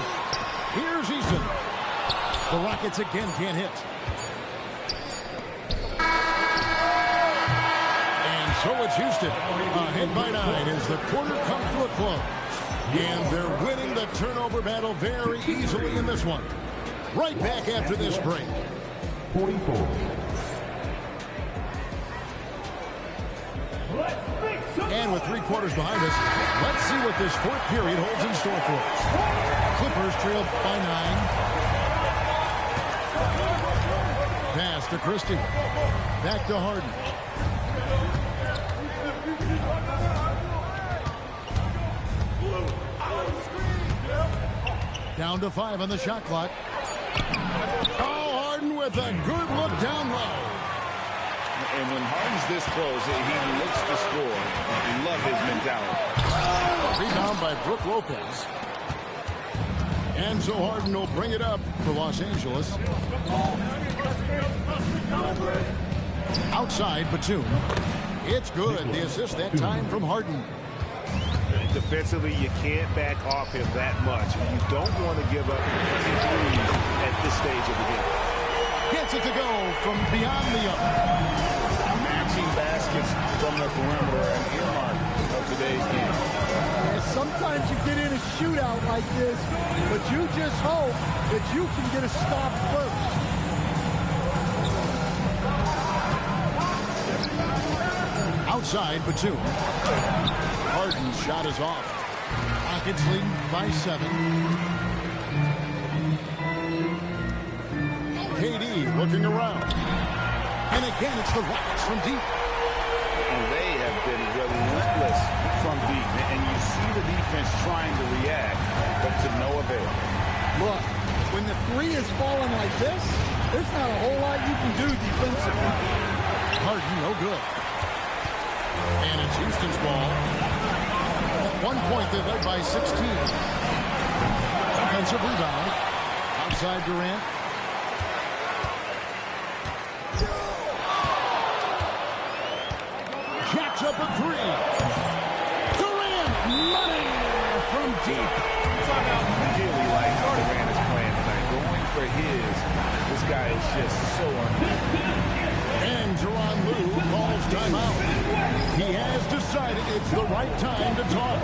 Here's Easton. The Rockets again can't hit. And so it's Houston. A hit by 9 as the quarter comes to a close. And they're winning the turnover battle very easily in this one. Right back after this break. 44. And with 3 quarters behind us, let's see what this fourth period holds in store for us. Clippers trail by 9. Pass to Christie. Back to Harden. Down to 5 on the shot clock. Oh, Harden with a good look down low. And when Harden's this close, he looks to score. I love his mentality. Rebound by Brook Lopez. And so Harden will bring it up for Los Angeles. Outside, Batum. It's good. The assist that time from Harden. Defensively, you can't back off him that much. You don't want to give up threes at this stage of the game. Gets it to go from beyond the arc. Matching baskets from the perimeter and earmark of today's game. And sometimes you get in a shootout like this, but you just hope that you can get a stop first. Outside, Batum. Harden's shot is off. Rockets leading by 7. KD looking around. And again, it's the Rockets from deep. And they have been relentless from deep. And you see the defense trying to react, but to no avail. Look, when the 3 is falling like this, there's not a whole lot you can do defensively. Harden, no good. And it's Houston's ball. At 1 point, they led by 16. Offensive rebound. Outside Durant. Jacks up a 3. Durant, money from deep. Really like how Durant is playing tonight. Going for his. This guy is just so unbelievable. And Tyronn Lue calls timeout. He has decided it's the right time to talk.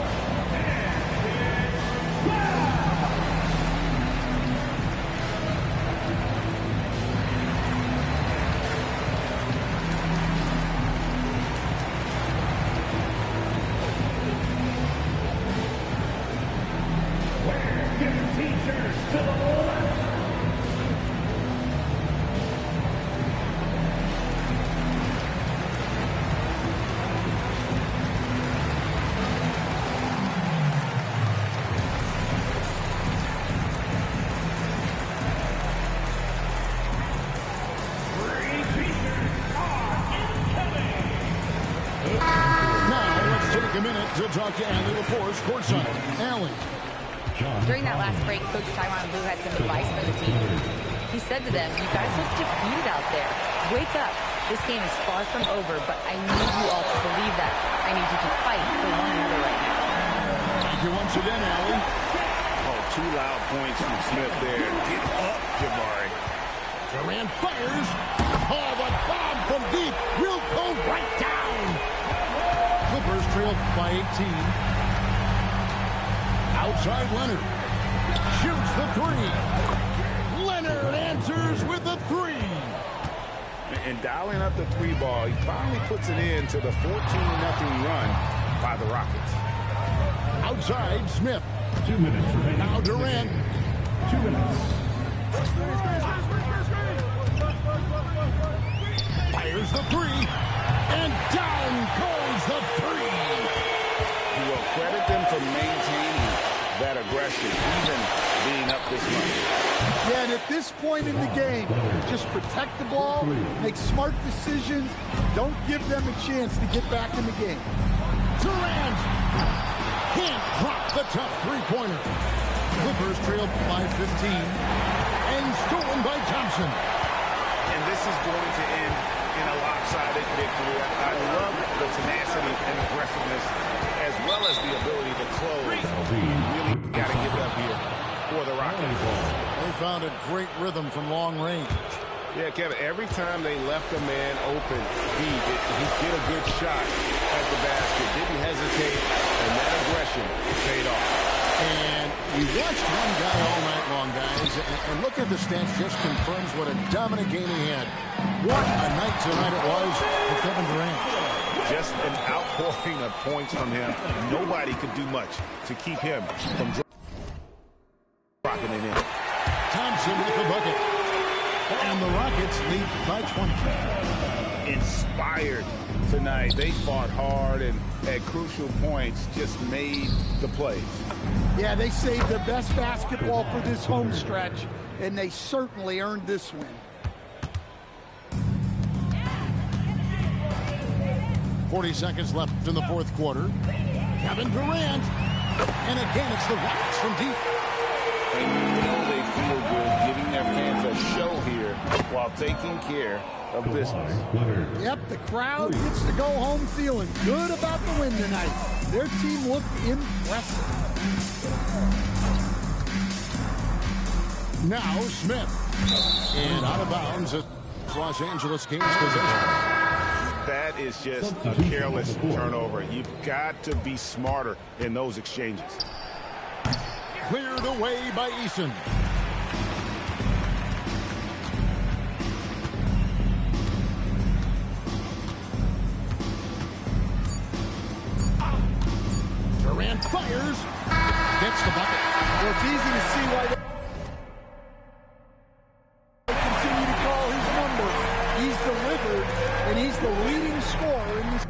To talk to Allie LaForce courtside. Allie. During that last break, Coach Tyronn Lue had some advice for the team. He said to them, "You guys look defeated out there. Wake up. This game is far from over, but I need you all to believe that. I need you to fight for one another right now." Thank you once again, Allie. Oh, 2 loud points from Smith there. Get up, Jabari. Durant fires. Oh, the bomb from deep will go right down. Clippers trail by 18. Outside Leonard. Shoots the three. Leonard answers with a three. And dialing up the three ball, he finally puts it in to the 14-0 run by the Rockets. Outside Smith. 2 minutes remaining. Now Durant. 2 minutes. Fires the three. And down goes the three. You will credit them for maintaining that aggression, even being up this much. Yeah, and at this point in the game, just protect the ball, make smart decisions, don't give them a chance to get back in the game. Durant can't drop the tough three-pointer. Clippers trail by 15 and stolen by Thompson. And this is going to end in a lopsided victory. I love the tenacity and aggressiveness, as well as the ability to close. Really got to give it up here for the Rockets. They found a great rhythm from long range. Yeah, Kevin, every time they left a man open deep, he'd get a good shot at the basket. Didn't hesitate, and that aggression paid off. And we watched one guy all night long, guys, and look at the stats, just confirms what a dominant game he had. What a night tonight it was for Kevin Durant. Just an outpouring of points from him. Nobody could do much to keep him from dropping it in. Thompson with the bucket. And the Rockets lead by 20. Inspired tonight. They fought hard and at crucial points just made the plays. Yeah, they saved their best basketball for this home stretch, and they certainly earned this win. 40 seconds left in the fourth quarter. Kevin Durant. And again, it's the Rockets from deep. And you know they feel good giving their fans a show here while taking care of business. Yep, the crowd gets to go home feeling good about the win tonight. Their team looked impressive. Now Smith. And out of bounds at Los Angeles Kings possession. That is just a careless turnover. You've got to be smarter in those exchanges. Cleared away by Eason. Durant fires. Gets the bucket. Well, it's easy to see why they continue to call his number. He's delivered, and he's the leading scorer in this.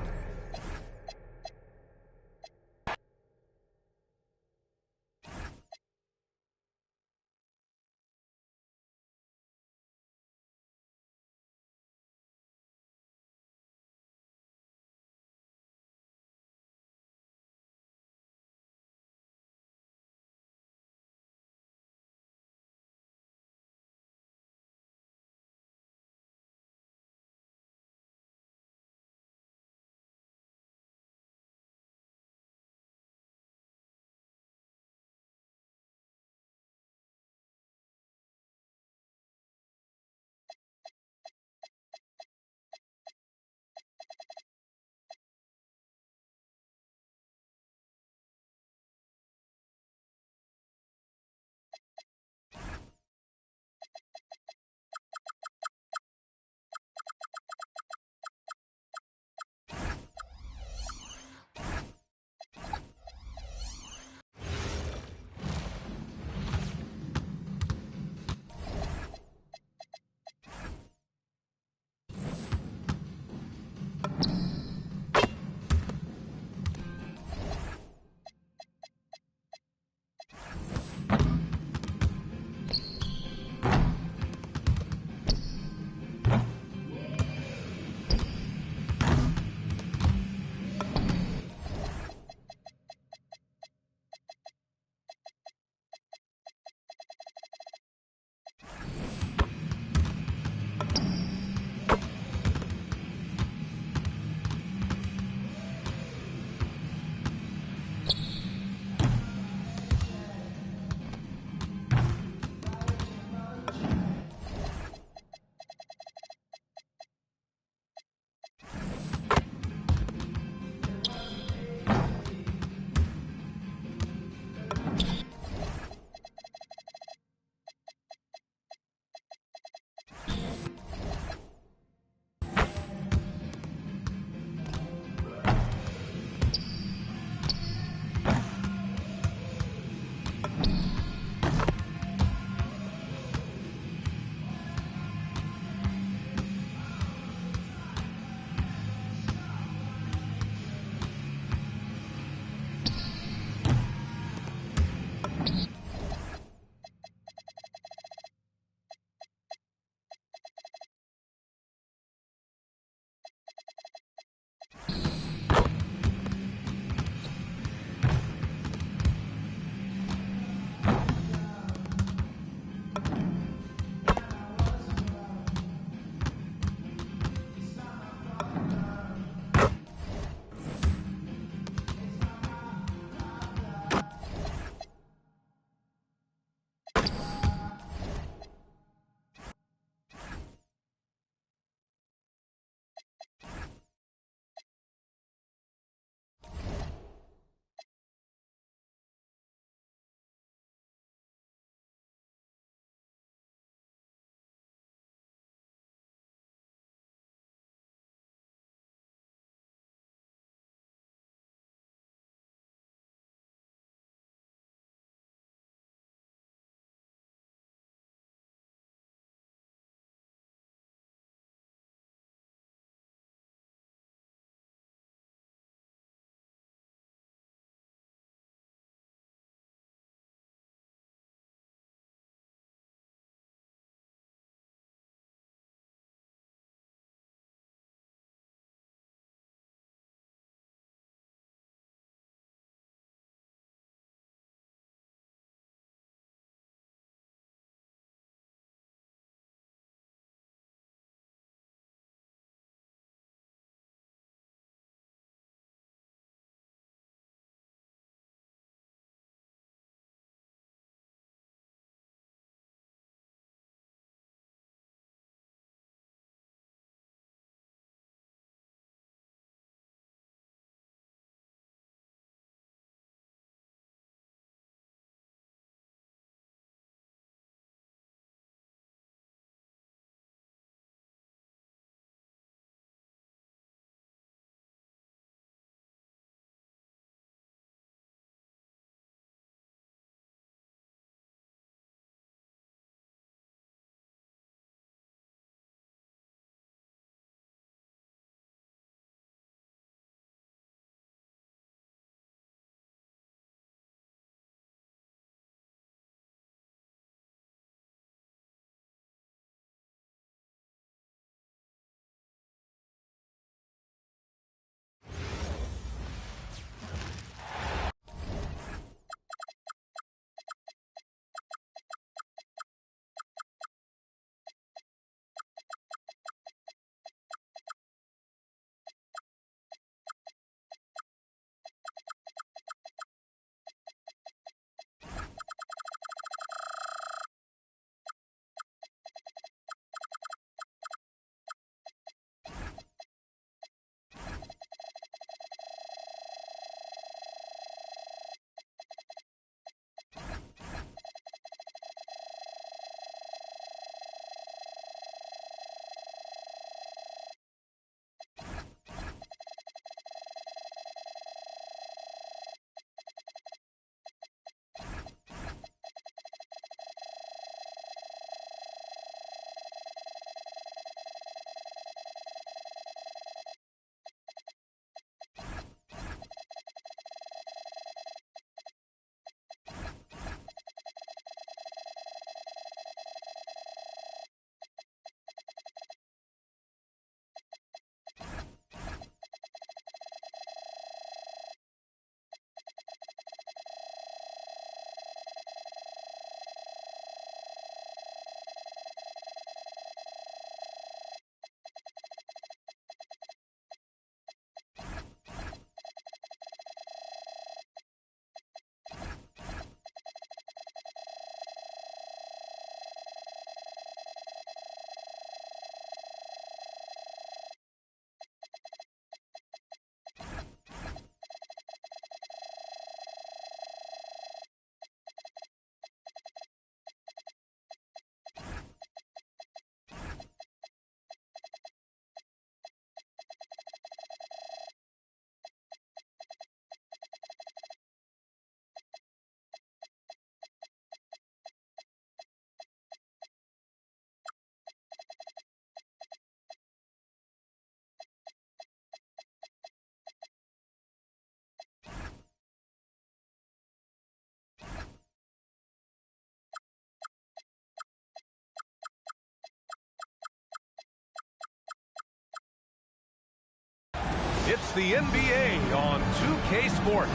It's the NBA on 2K Sports.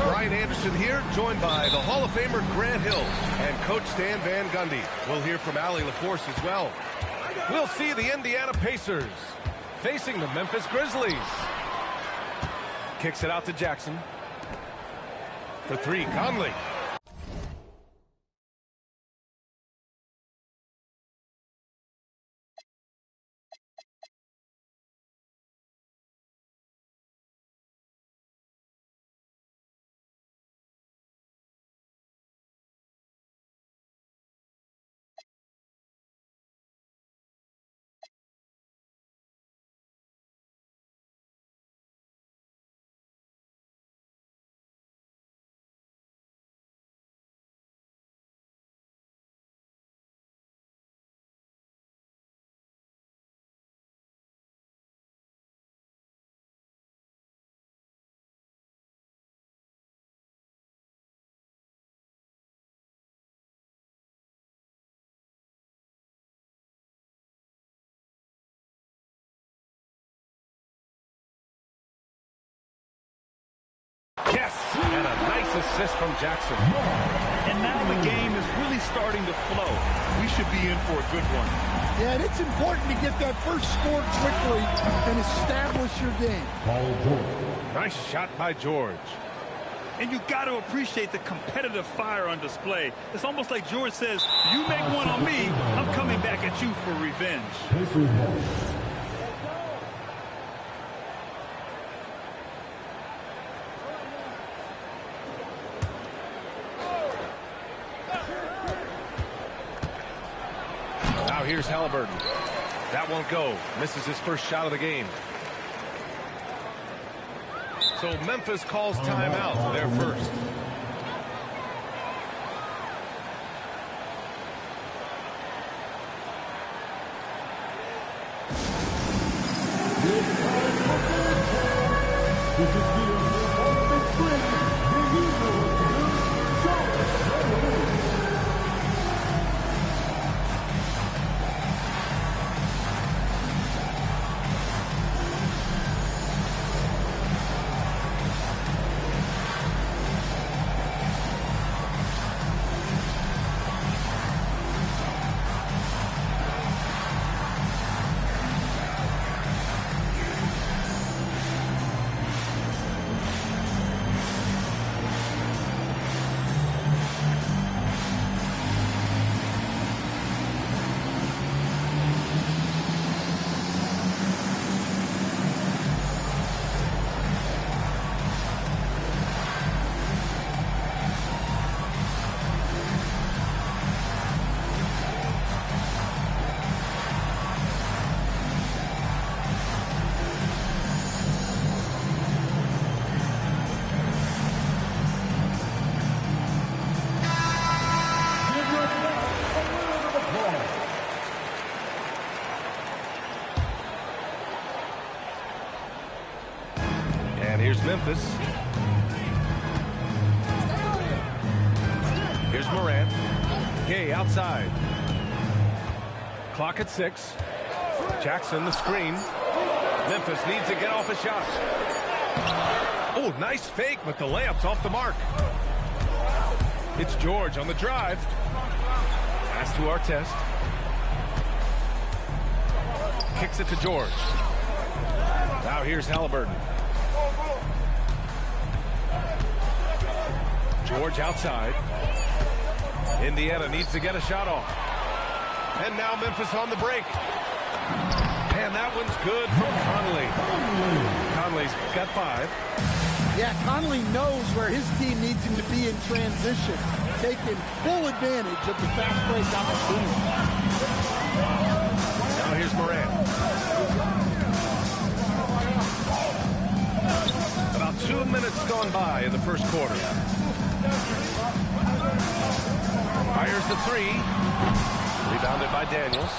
Brian Anderson here, joined by the Hall of Famer Grant Hill and Coach Stan Van Gundy. We'll hear from Allie LaForce as well. We'll see the Indiana Pacers facing the Memphis Grizzlies. Kicks it out to Jackson. For three, Conley. Yes, and a nice assist from Jackson. And now the game is really starting to flow. We should be in for a good one. Yeah, and it's important to get that first score quickly and establish your game. Paul George. Nice shot by George. And you got to appreciate the competitive fire on display. It's almost like George says, you make one on me, I'm coming back at you for revenge. Pacers ball. Now here's Halliburton. That won't go. Misses his first shot of the game. So Memphis calls timeout. They're first. And here's Memphis. Here's Morant. Gay outside. Clock at 6. Jackson the screen. Memphis needs to get off a shot. Oh, nice fake, but the layup's off the mark. It's George on the drive. Pass to Artest. Kicks it to George. Now here's Halliburton. George outside. Indiana needs to get a shot off. And now Memphis on the break. And that one's good from Conley. Conley's got 5. Yeah, Conley knows where his team needs him to be in transition, taking full advantage of the fast break opportunity. Now here's Morant. About 2 minutes gone by in the first quarter. Fires the 3. Rebounded by Daniels.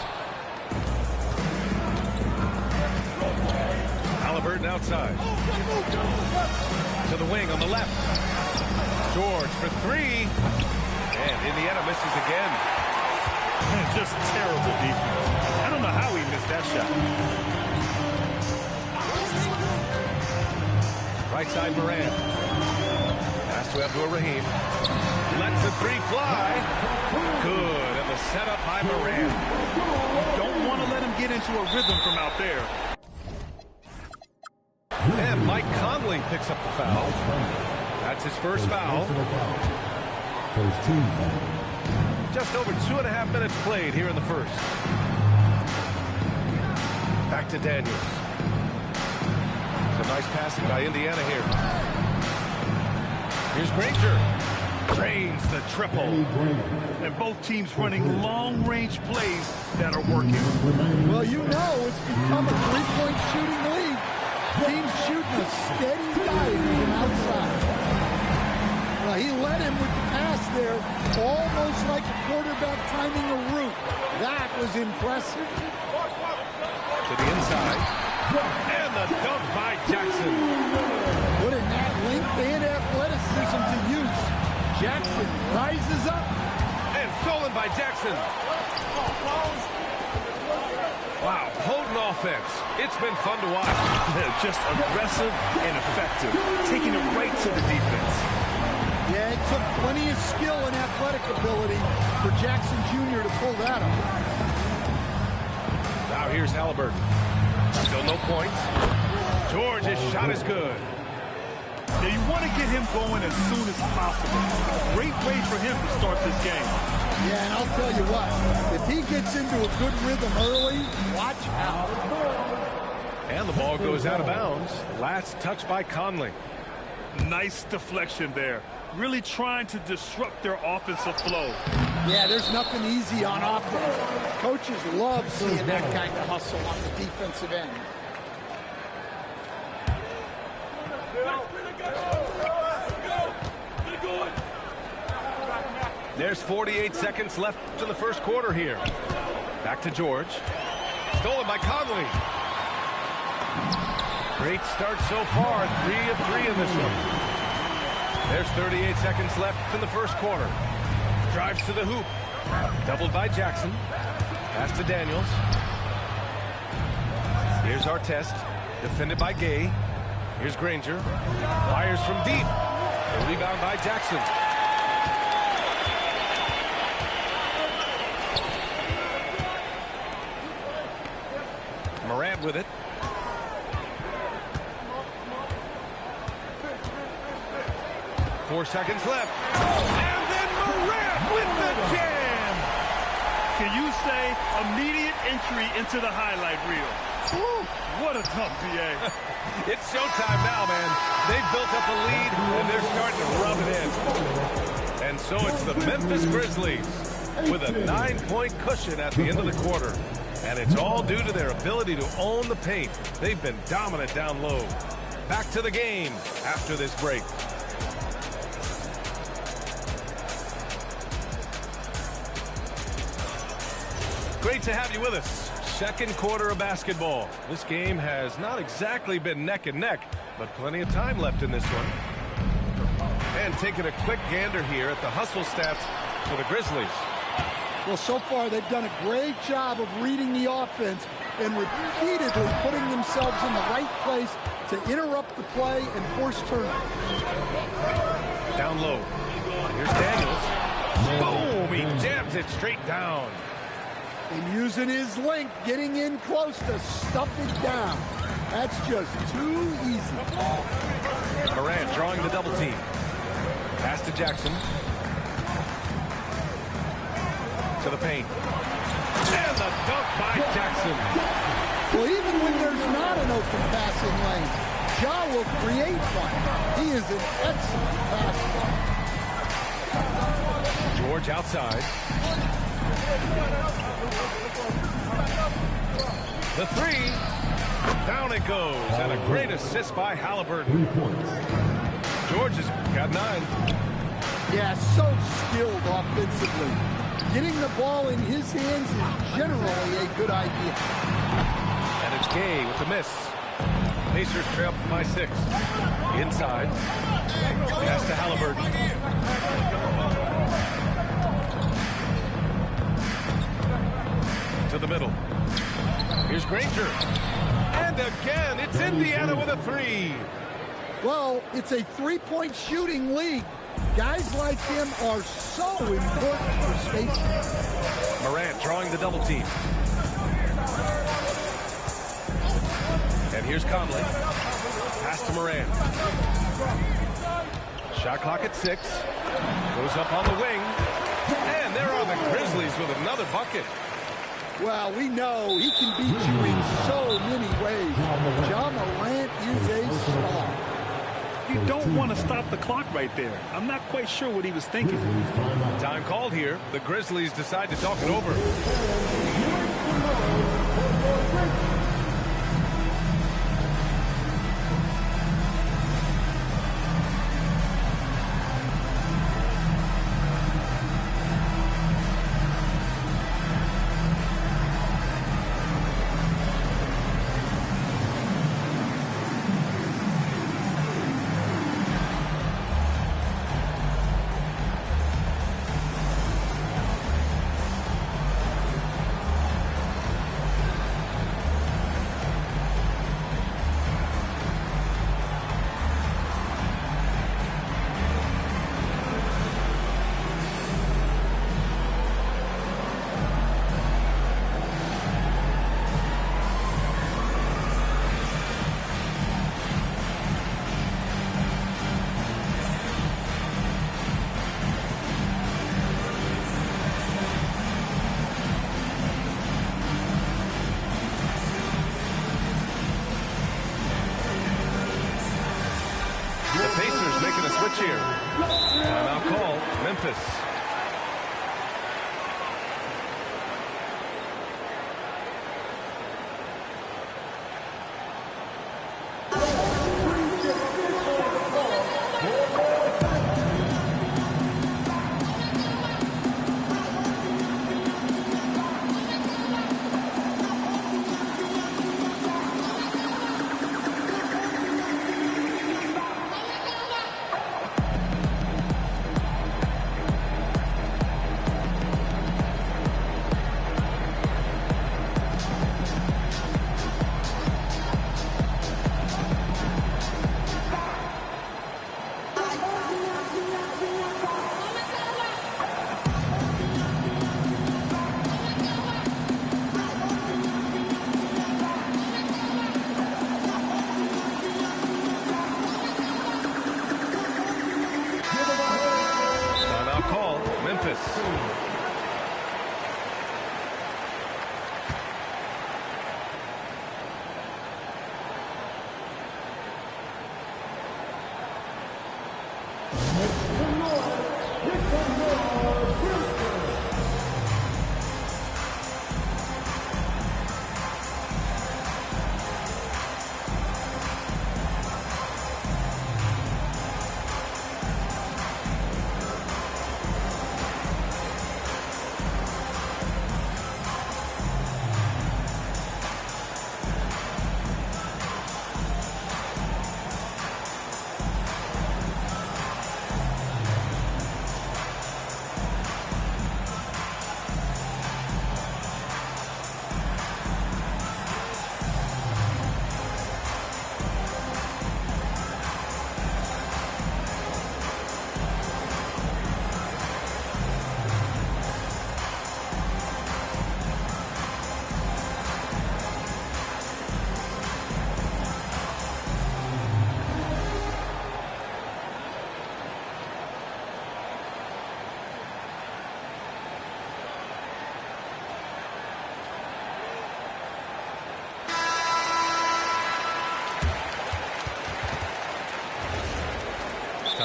Halliburton outside. To the wing on the left. George for 3. And Indiana misses again. Just terrible defense. I don't know how he missed that shot. Right side Moran. Pass to Abdur-Rahim. Lets the three fly. Good. And the setup by Moran. Don't want to let him get into a rhythm from out there. And Mike Conley picks up the foul. That's his first foul. First team foul. Just over 2.5 minutes played here in the first. Back to Daniels. Some nice passing by Indiana here. Here's Granger. Drains the triple. And both teams running long-range plays that are working. Well, you know it's become a three-point shooting league. Teams shooting a steady dive from outside. Well, he led him with the pass there, almost like a quarterback timing a route. That was impressive. To the inside. And the dunk by Jackson. Putting that length and athleticism to use. Jackson rises up. And stolen by Jackson. Wow, potent offense. It's been fun to watch. Just aggressive and effective, taking it right to the defense. Yeah, it took plenty of skill and athletic ability for Jackson Jr. to pull that off. Now here's Halliburton. Still no points. George's shot is good. Now you want to get him going as soon as possible. Great way for him to start this game. Yeah, and I'll tell you what, if he gets into a good rhythm early, watch out. And the ball goes out of bounds. Last touch by Conley. Nice deflection there. Really trying to disrupt their offensive flow. Yeah, there's nothing easy on offense. Coaches love seeing that kind of hustle on the defensive end. There's 48 seconds left in the first quarter here. Back to George. Stolen by Conley. Great start so far. 3 of 3 in this one. There's 38 seconds left in the first quarter. Drives to the hoop. Doubled by Jackson. Pass to Daniels. Here's Artest. Defended by Gay. Here's Granger. Fires from deep. The rebound by Jackson. Morant with it. Four seconds left. And then Morant with the jam. Can you say immediate entry into the highlight reel? Woo, what a dunk, BA. It's showtime now, man. They've built up a lead, and they're starting to rub it in. And so it's the Memphis Grizzlies with a 9-point cushion at the end of the quarter. And it's all due to their ability to own the paint. They've been dominant down low. Back to the game after this break. Great to have you with us. Second quarter of basketball. This game has not exactly been neck and neck, but plenty of time left in this one. And taking a quick gander here at the hustle stats for the Grizzlies. Well, so far they've done a great job of reading the offense and repeatedly putting themselves in the right place to interrupt the play and force turnovers. Down low. Here's Daniels. Boom! He jams it straight down. And using his length, getting in close to stuff it down. That's just too easy. Morant drawing the double team. Pass to Jackson. To the paint. And the dunk by Jackson. Well, even when there's not an open passing lane, Ja will create one. He is an excellent passer. George outside. The three. Down it goes. And a great assist by Halliburton. 3 points. George has got 9. Yeah, so skilled offensively. Getting the ball in his hands is generally a good idea. And it's Gay with the miss. Pacers trail by 6. Inside. Pass to Halliburton. To the middle. Here's Granger. And again, it's Indiana with a 3. Well, it's a three-point shooting league. Guys like him are so important for spacing. Morant drawing the double team. And here's Conley. Pass to Morant. Shot clock at 6. Goes up on the wing. And there are the Grizzlies with another bucket. Well, we know he can beat you in so many ways. Ja Morant is a star. You don't want to stop the clock right there. I'm not quite sure what he was thinking. Time called here. The Grizzlies decide to talk it over. The Pacers making a switch here. Timeout call, Memphis.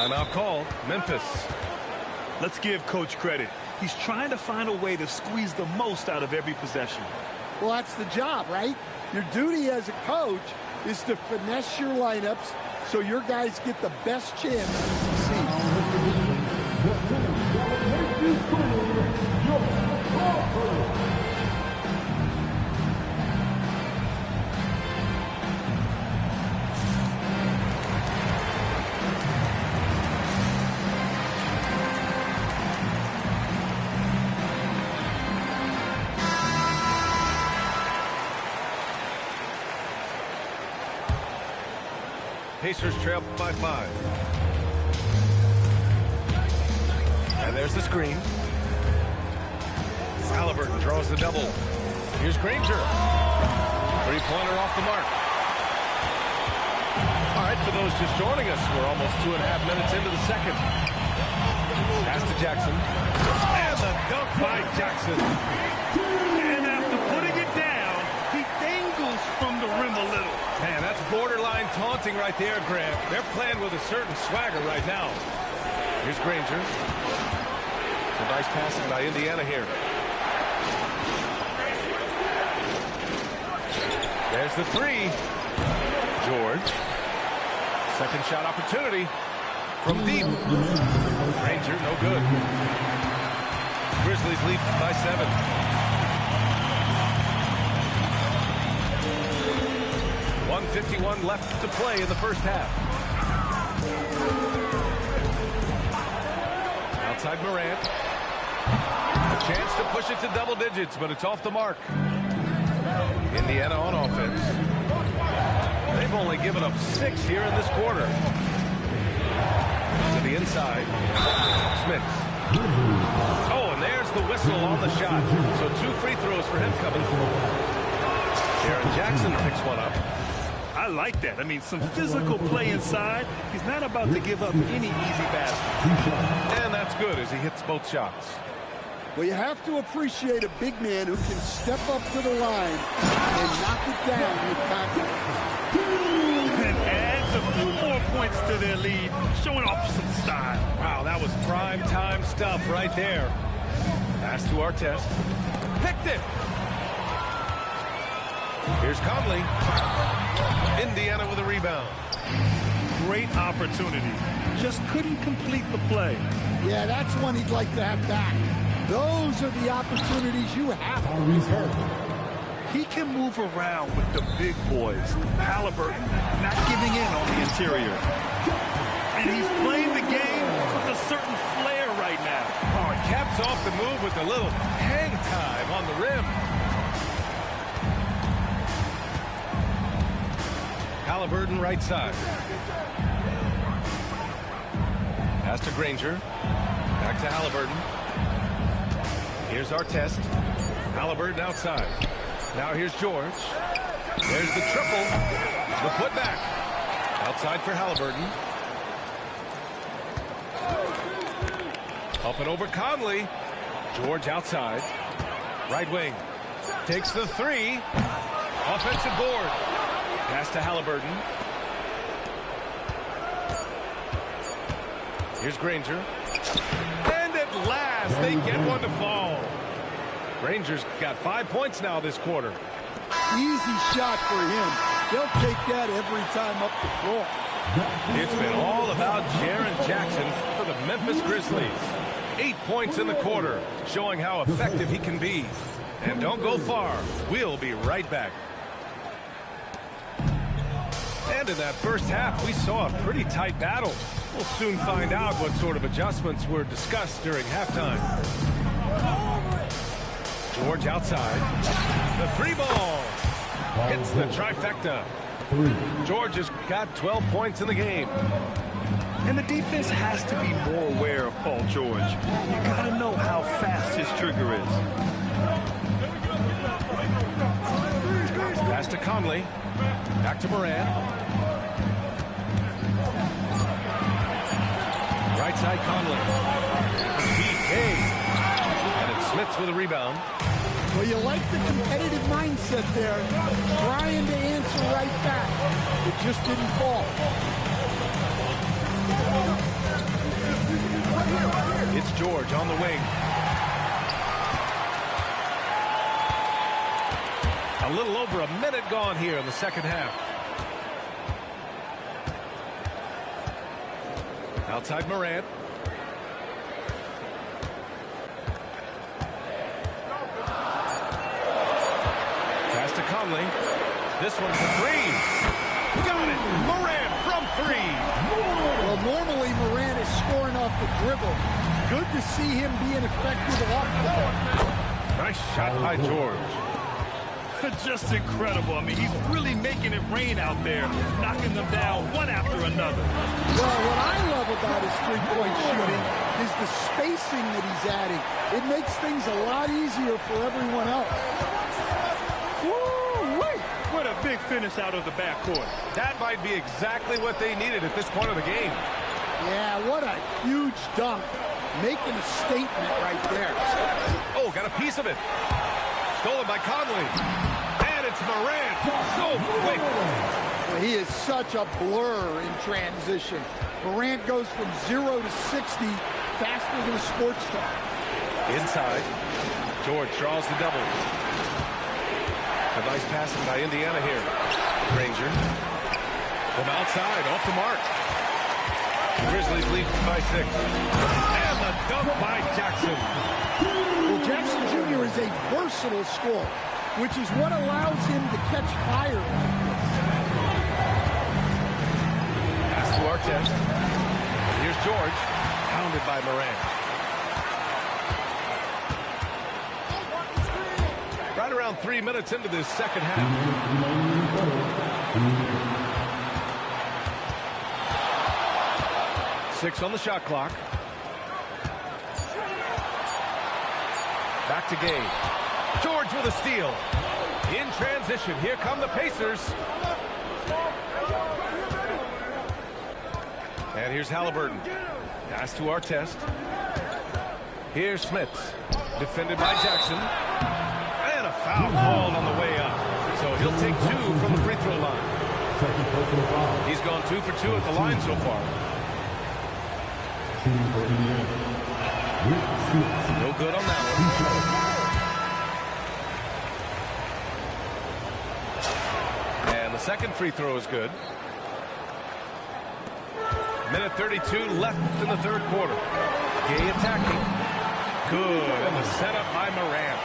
Timeout call, Memphis. Let's give Coach credit. He's trying to find a way to squeeze the most out of every possession. Well, that's the job, right? Your duty as a coach is to finesse your lineups so your guys get the best chance to succeed. Pacers trail by 5. And there's the screen. Halliburton draws the double. Here's Granger. Three-pointer off the mark. All right, for those just joining us, we're almost 2.5 minutes into the second. Pass to Jackson. And the dunk by Jackson. And after putting it down, he dangles from the rim a little. Man, that's borderline taunting right there, Grant. They're playing with a certain swagger right now. Here's Granger. Some nice passing by Indiana here. There's the three. George. Second shot opportunity from deep. Granger, no good. Grizzlies lead by 7. .151 left to play in the first half. Outside Morant. A chance to push it to double digits, but it's off the mark. Indiana on offense. They've only given up 6 here in this quarter. To the inside. Smith. Oh, and there's the whistle on the shot. So 2 free throws for him coming. Jaren Jackson picks one up. I like that. I mean, some physical play inside. He's not about to give up any easy basket. And that's good as he hits both shots. Well, you have to appreciate a big man who can step up to the line and knock it down with confidence. And adds a few more points to their lead, showing off some style. Wow, that was prime time stuff right there. Pass to Artest. Picked it. Here's Conley. Indiana with a rebound. Great opportunity. Just couldn't complete the play. Yeah, that's one he'd like to have back. Those are the opportunities you have to reserve. He can move around with the big boys. Halliburton not giving in on the interior. And he's playing the game with a certain flair right now. Oh, he caps off the move with a little hang time on the rim. Halliburton right side. Pass to Granger. Back to Halliburton. Here's Artest. Halliburton outside. Now here's George. There's the triple. The putback. Outside for Halliburton. Up and over Conley. George outside. Right wing. Takes the three. Offensive board. Pass to Halliburton. Here's Granger. And at last, they get one to fall. Granger's got 5 points now this quarter. Easy shot for him. They'll take that every time up the floor. It's been all about Jaren Jackson for the Memphis Grizzlies. 8 points in the quarter, showing how effective he can be. And don't go far. We'll be right back. And in that first half, we saw a pretty tight battle. We'll soon find out what sort of adjustments were discussed during halftime. George outside. The three ball hits the trifecta. George has got 12 points in the game. And the defense has to be more aware of Paul George. You got to know how fast his trigger is. Pass to Conley. Back to Morant. Right side Conley. Deep and it's Smith with a rebound. Well, you like the competitive mindset there. Trying to answer right back. It just didn't fall. It's George on the wing. A little over a minute gone here in the second half. Outside Morant. Pass to Conley. This one's a three. Got it. Morant from three. Well, normally Morant is scoring off the dribble. Good to see him being effective off the ball. Nice shot by George. Just incredible. I mean, he's really making it rain out there, knocking them down one after another. Well, what I love about his three-point shooting is the spacing that he's adding. It makes things a lot easier for everyone else. Woo-wee! What a big finish out of the backcourt. That might be exactly what they needed at this point of the game. Yeah, what a huge dunk. Making a statement right there. Oh, got a piece of it. Stolen by Conley. And it's Morant. So quick. Well, he is such a blur in transition. Morant goes from 0 to 60 faster than a sports car. Inside. George draws the double. A nice passing by Indiana here. Granger. From outside, off the mark. Grizzlies lead by 6. And the dunk by Jackson. Well, Jackson Jr. is a versatile scorer, which is what allows him to catch fire like this. Pass to Artest. Here's George. Pounded by Morant. Right around 3 minutes into this second half. 6 on the shot clock. Back to Gay. George with a steal. In transition, here come the Pacers. And here's Halliburton. Pass to Artest. Here's Smith. Defended by Jackson. And a foul called on the way up. So he'll take 2 from the free throw line. He's gone 2 for 2 at the line so far. No good on that one. And the second free throw is good. Minute 32 left in the third quarter. Gay attacking. Good. And the setup by Morant.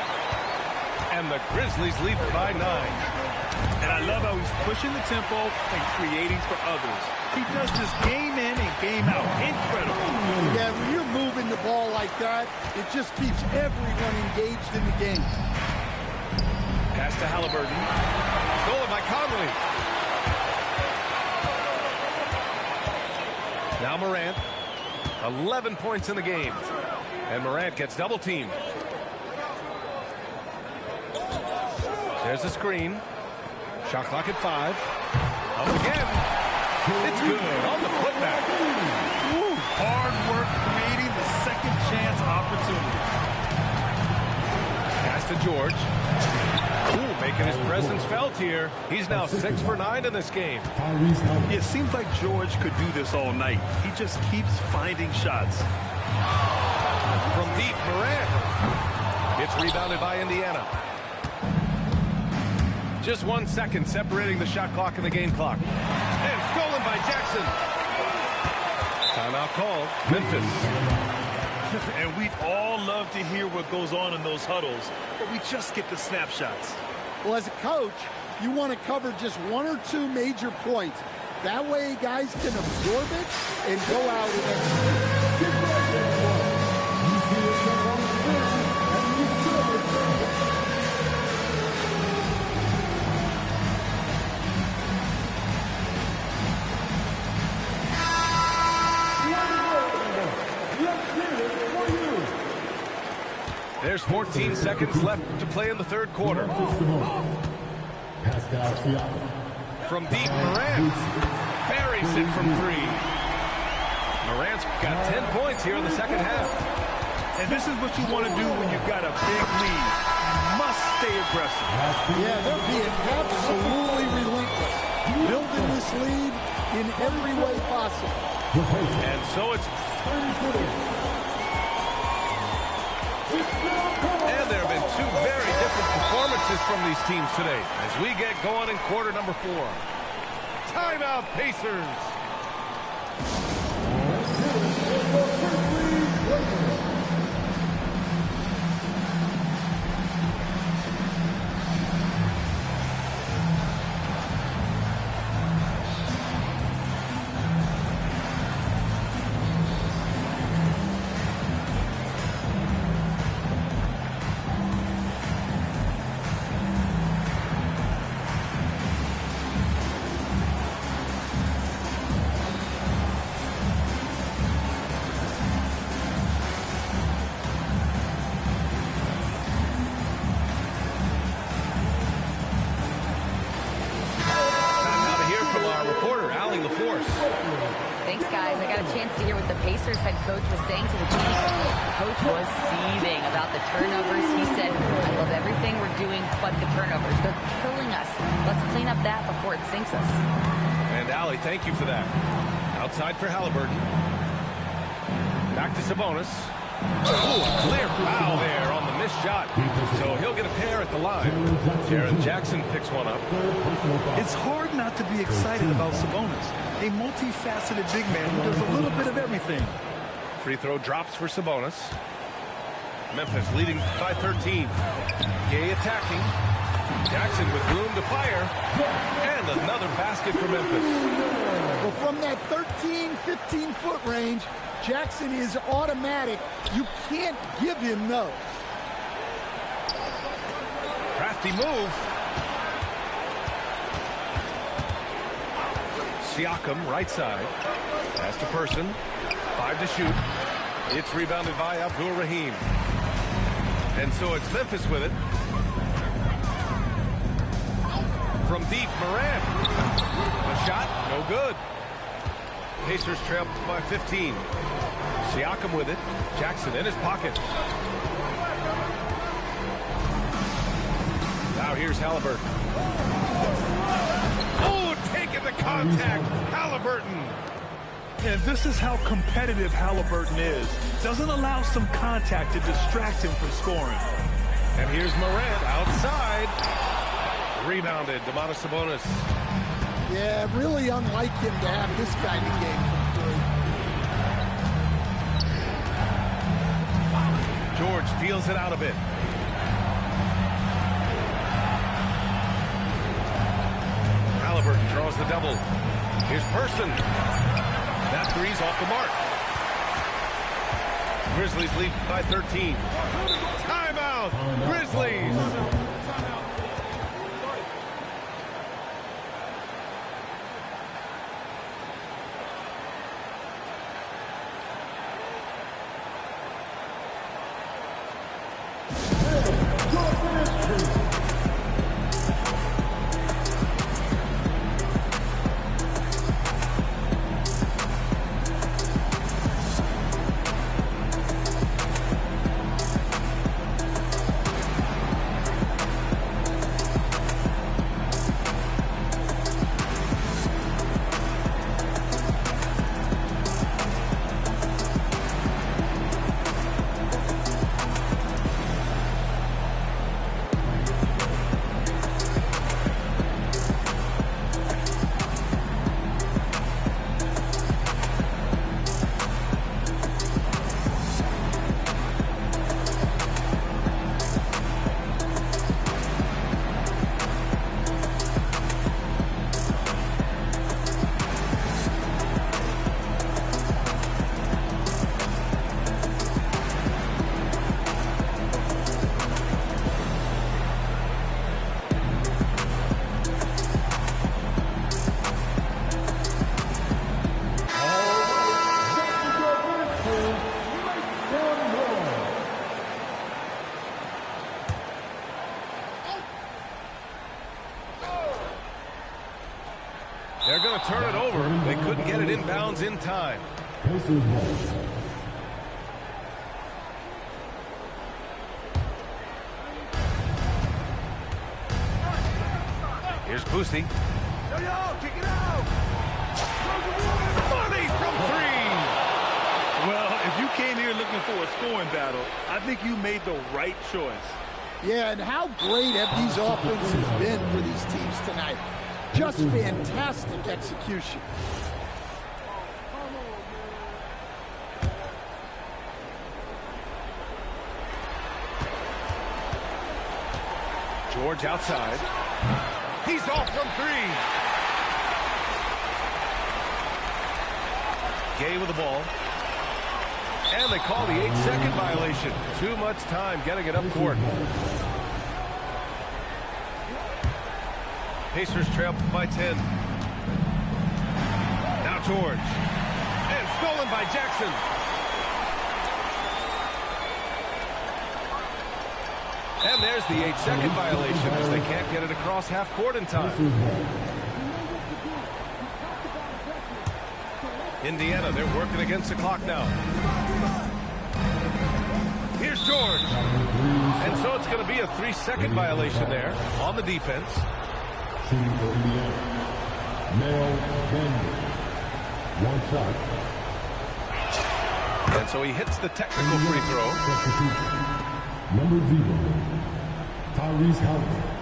And the Grizzlies lead by 9. And I love how he's pushing the tempo and creating for others. He does this game in and game out. Incredible. Yeah, when you're moving the ball like that, it just keeps everyone engaged in the game. Pass to Halliburton. Stolen by Conley. Now Morant. 11 points in the game. And Morant gets double teamed. There's a screen. Shot clock at 5. Up again. It's good on the putback. Woo, hard work creating the second chance opportunity. Pass to George. Ooh, making his presence felt here. He's now 6 for 9 in this game. It seems like George could do this all night. He just keeps finding shots. From deep, Morant. It's rebounded by Indiana. Just 1 second separating the shot clock and the game clock. And stolen by Jackson. Timeout called. Memphis. And we'd all love to hear what goes on in those huddles, but we just get the snapshots. Well, as a coach, you want to cover just 1 or 2 major points. That way guys can absorb it and go out and execute. There's 14 seconds left to play in the third quarter. From deep, Morant buries it from 3. Morant's got 10 points here in the second half. And this is what you want to do when you've got a big lead. You must stay aggressive. Yeah, they're being absolutely relentless. Building this lead in every way possible. And so it's... And there have been 2 very different performances from these teams today as we get going in quarter number 4. Timeout, Pacers. to hear what the Pacers head coach was saying to the team. The coach was seething about the turnovers. He said, I love everything we're doing but the turnovers. They're killing us. Let's clean up that before it sinks us. And Allie, thank you for that. Outside for Halliburton. Back to Sabonis. Oh, clear foul there on the missed shot. So he'll get a pair at the line. Jaren Jackson picks one up. It's hard not to be excited about Sabonis, a multifaceted big man who does a little bit of everything. Free throw drops for Sabonis. Memphis leading by 13. Gay attacking. Jackson with room to fire. And another basket for Memphis. Well, from that 13, 15-foot range, Jackson is automatic. You can't give him those. Crafty move. Siakam, right side. Pass to Person. 5 to shoot. It's rebounded by Abdul Rahim. And so it's Memphis with it. From deep, Morant. A shot, no good. Pacers trail by 15. Siakam with it. Jackson in his pocket. Now here's Halliburton. Oh, taking the contact. Halliburton. And this is how competitive Halliburton is. Doesn't allow some contact to distract him from scoring. And here's Morant outside. Rebounded, Domantas Sabonis. Yeah, really unlike him to have this kind of game from three. George feels it out a bit. Halliburton draws the double. Here's Person. That three's off the mark. Grizzlies lead by 13. Timeout, Grizzlies. They're going to turn it over. They couldn't get it inbounds in time. Here's Boosie. Kick it out. Money from three. Well, if you came here looking for a scoring battle, I think you made the right choice. Yeah, and how great have these offenses been for these teams tonight? Just fantastic execution. George outside. He's off from three. Gay with the ball. And they call the 8-second violation. Too much time getting it up court. Pacers trail by 10. Now George. And stolen by Jackson. And there's the 8-second violation as they can't get it across half court in time. Indiana, they're working against the clock now. Here's George. And so it's going to be a 3-second violation there on the defense. Shooting for Indiana. Mel Daniel. 1 shot. And so he hits the technical free throw. Substitution. Number 0. Tyrese Halliburton.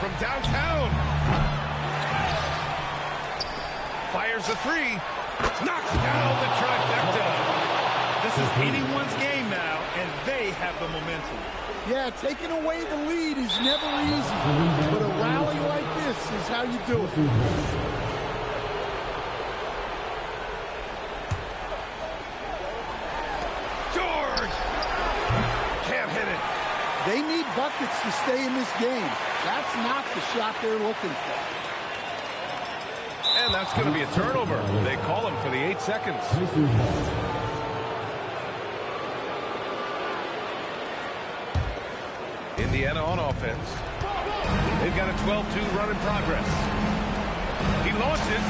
From downtown. Fires a 3. Knocks down the trifecta. This is anyone's game now, and they have the momentum. Yeah, taking away the lead is never easy, but a rally like this is how you do it. George! Can't hit it. They need buckets to stay in this game. That's not the shot they're looking for. And that's going to be a turnover. They call him for the 8 seconds. Indiana on offense. They've got a 12-2 run in progress. He launches.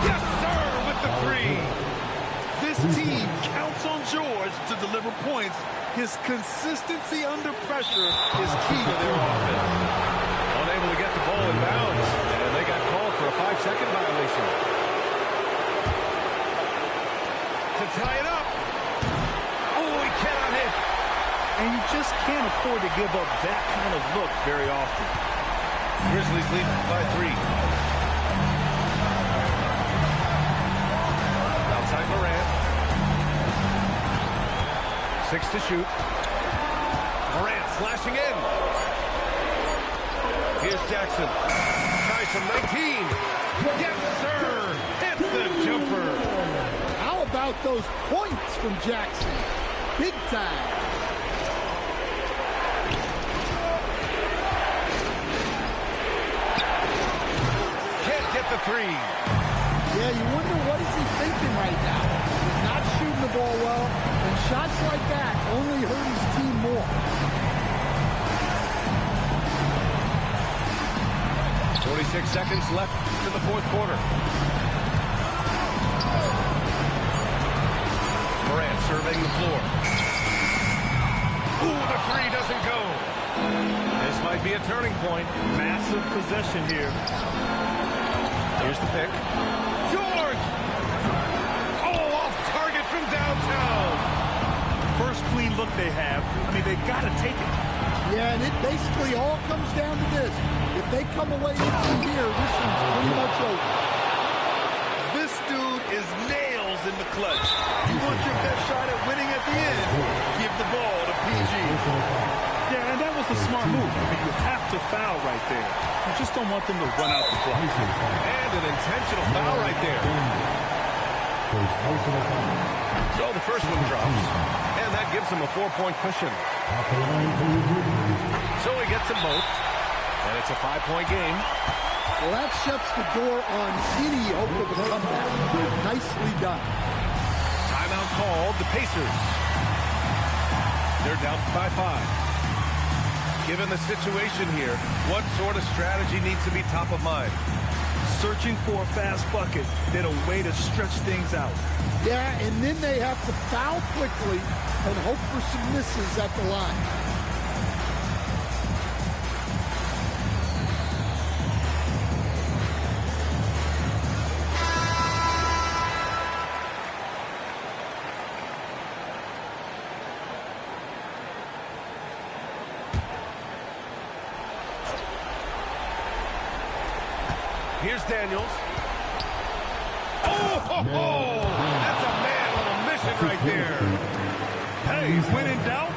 Yes, sir, with the 3. This team counts on George to deliver points. His consistency under pressure is key to their offense. Unable to get the ball in bounds, and they got called for a 5-second violation. To tie it up. Oh, he cannot hit. And you just can't afford to give up that kind of look very often. Grizzlies lead by 3. Outside Morant. 6 to shoot. Morant slashing in. Here's Jackson. Tries from 19. Yes, sir. Hits the jumper. How about those points from Jackson? Big time. Can't get the 3. Yeah, you wonder what is he thinking right now. He's not shooting the ball well, and shots like that only hurt his team more. 46 seconds left to the 4th quarter. Morant surveying the floor. Ooh, the 3 doesn't go. This might be a turning point. Massive possession here. Here's the pick. George! Oh, off target from downtown. First clean look they have. I mean, they've got to take it. Yeah, and it basically all comes down to this. If they come away from here, this one's pretty much over. This dude is nails in the clutch. You want your best shot at winning at the end, give the ball to PG. Yeah, and that was a smart move. I mean, you have to foul right there. You just don't want them to run out the clock. And an intentional foul right there. So the first one drops. And that gives him a 4-point cushion. So he gets them both. And it's a 5-point game. Well, that shuts the door on any hope of a comeback. Nicely done. Timeout called. The Pacers. They're down by 5. Given the situation here, what sort of strategy needs to be top of mind? Searching for a fast bucket, then a way to stretch things out. Yeah, and then they have to foul quickly and hope for some misses at the line. Here's Daniels. Oh, ho, ho! That's a man on a mission right there. Hey, when in doubt,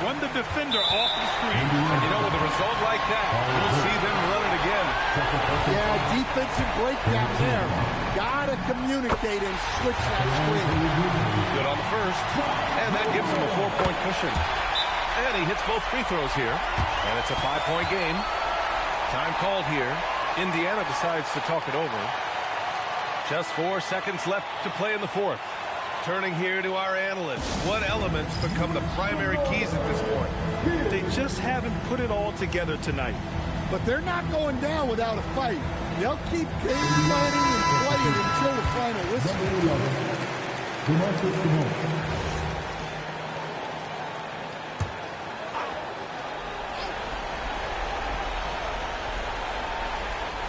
run the defender off the screen. And you know, with a result like that, you'll see them run it again. Yeah, defensive breakdown there. Gotta communicate and switch that screen. Good on the first. And that gives him a 4-point cushion. And he hits both free throws here. And it's a 5-point game. Time called here. Indiana decides to talk it over. Just 4 seconds left to play in the 4th. Turning here to our analysts, what elements become the primary keys at this point? They just haven't put it all together tonight. But they're not going down without a fight. They'll keep game planning and playing until the final whistle.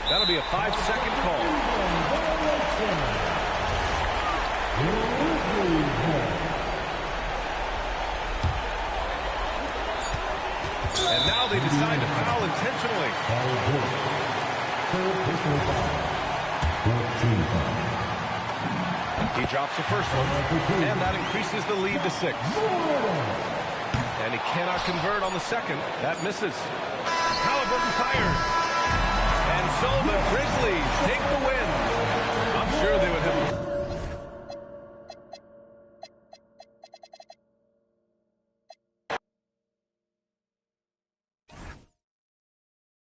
That'll be a 5-second call. And now they decide to foul intentionally. He drops the first one, and that increases the lead to 6. And he cannot convert on the second. That misses. Halliburton fires.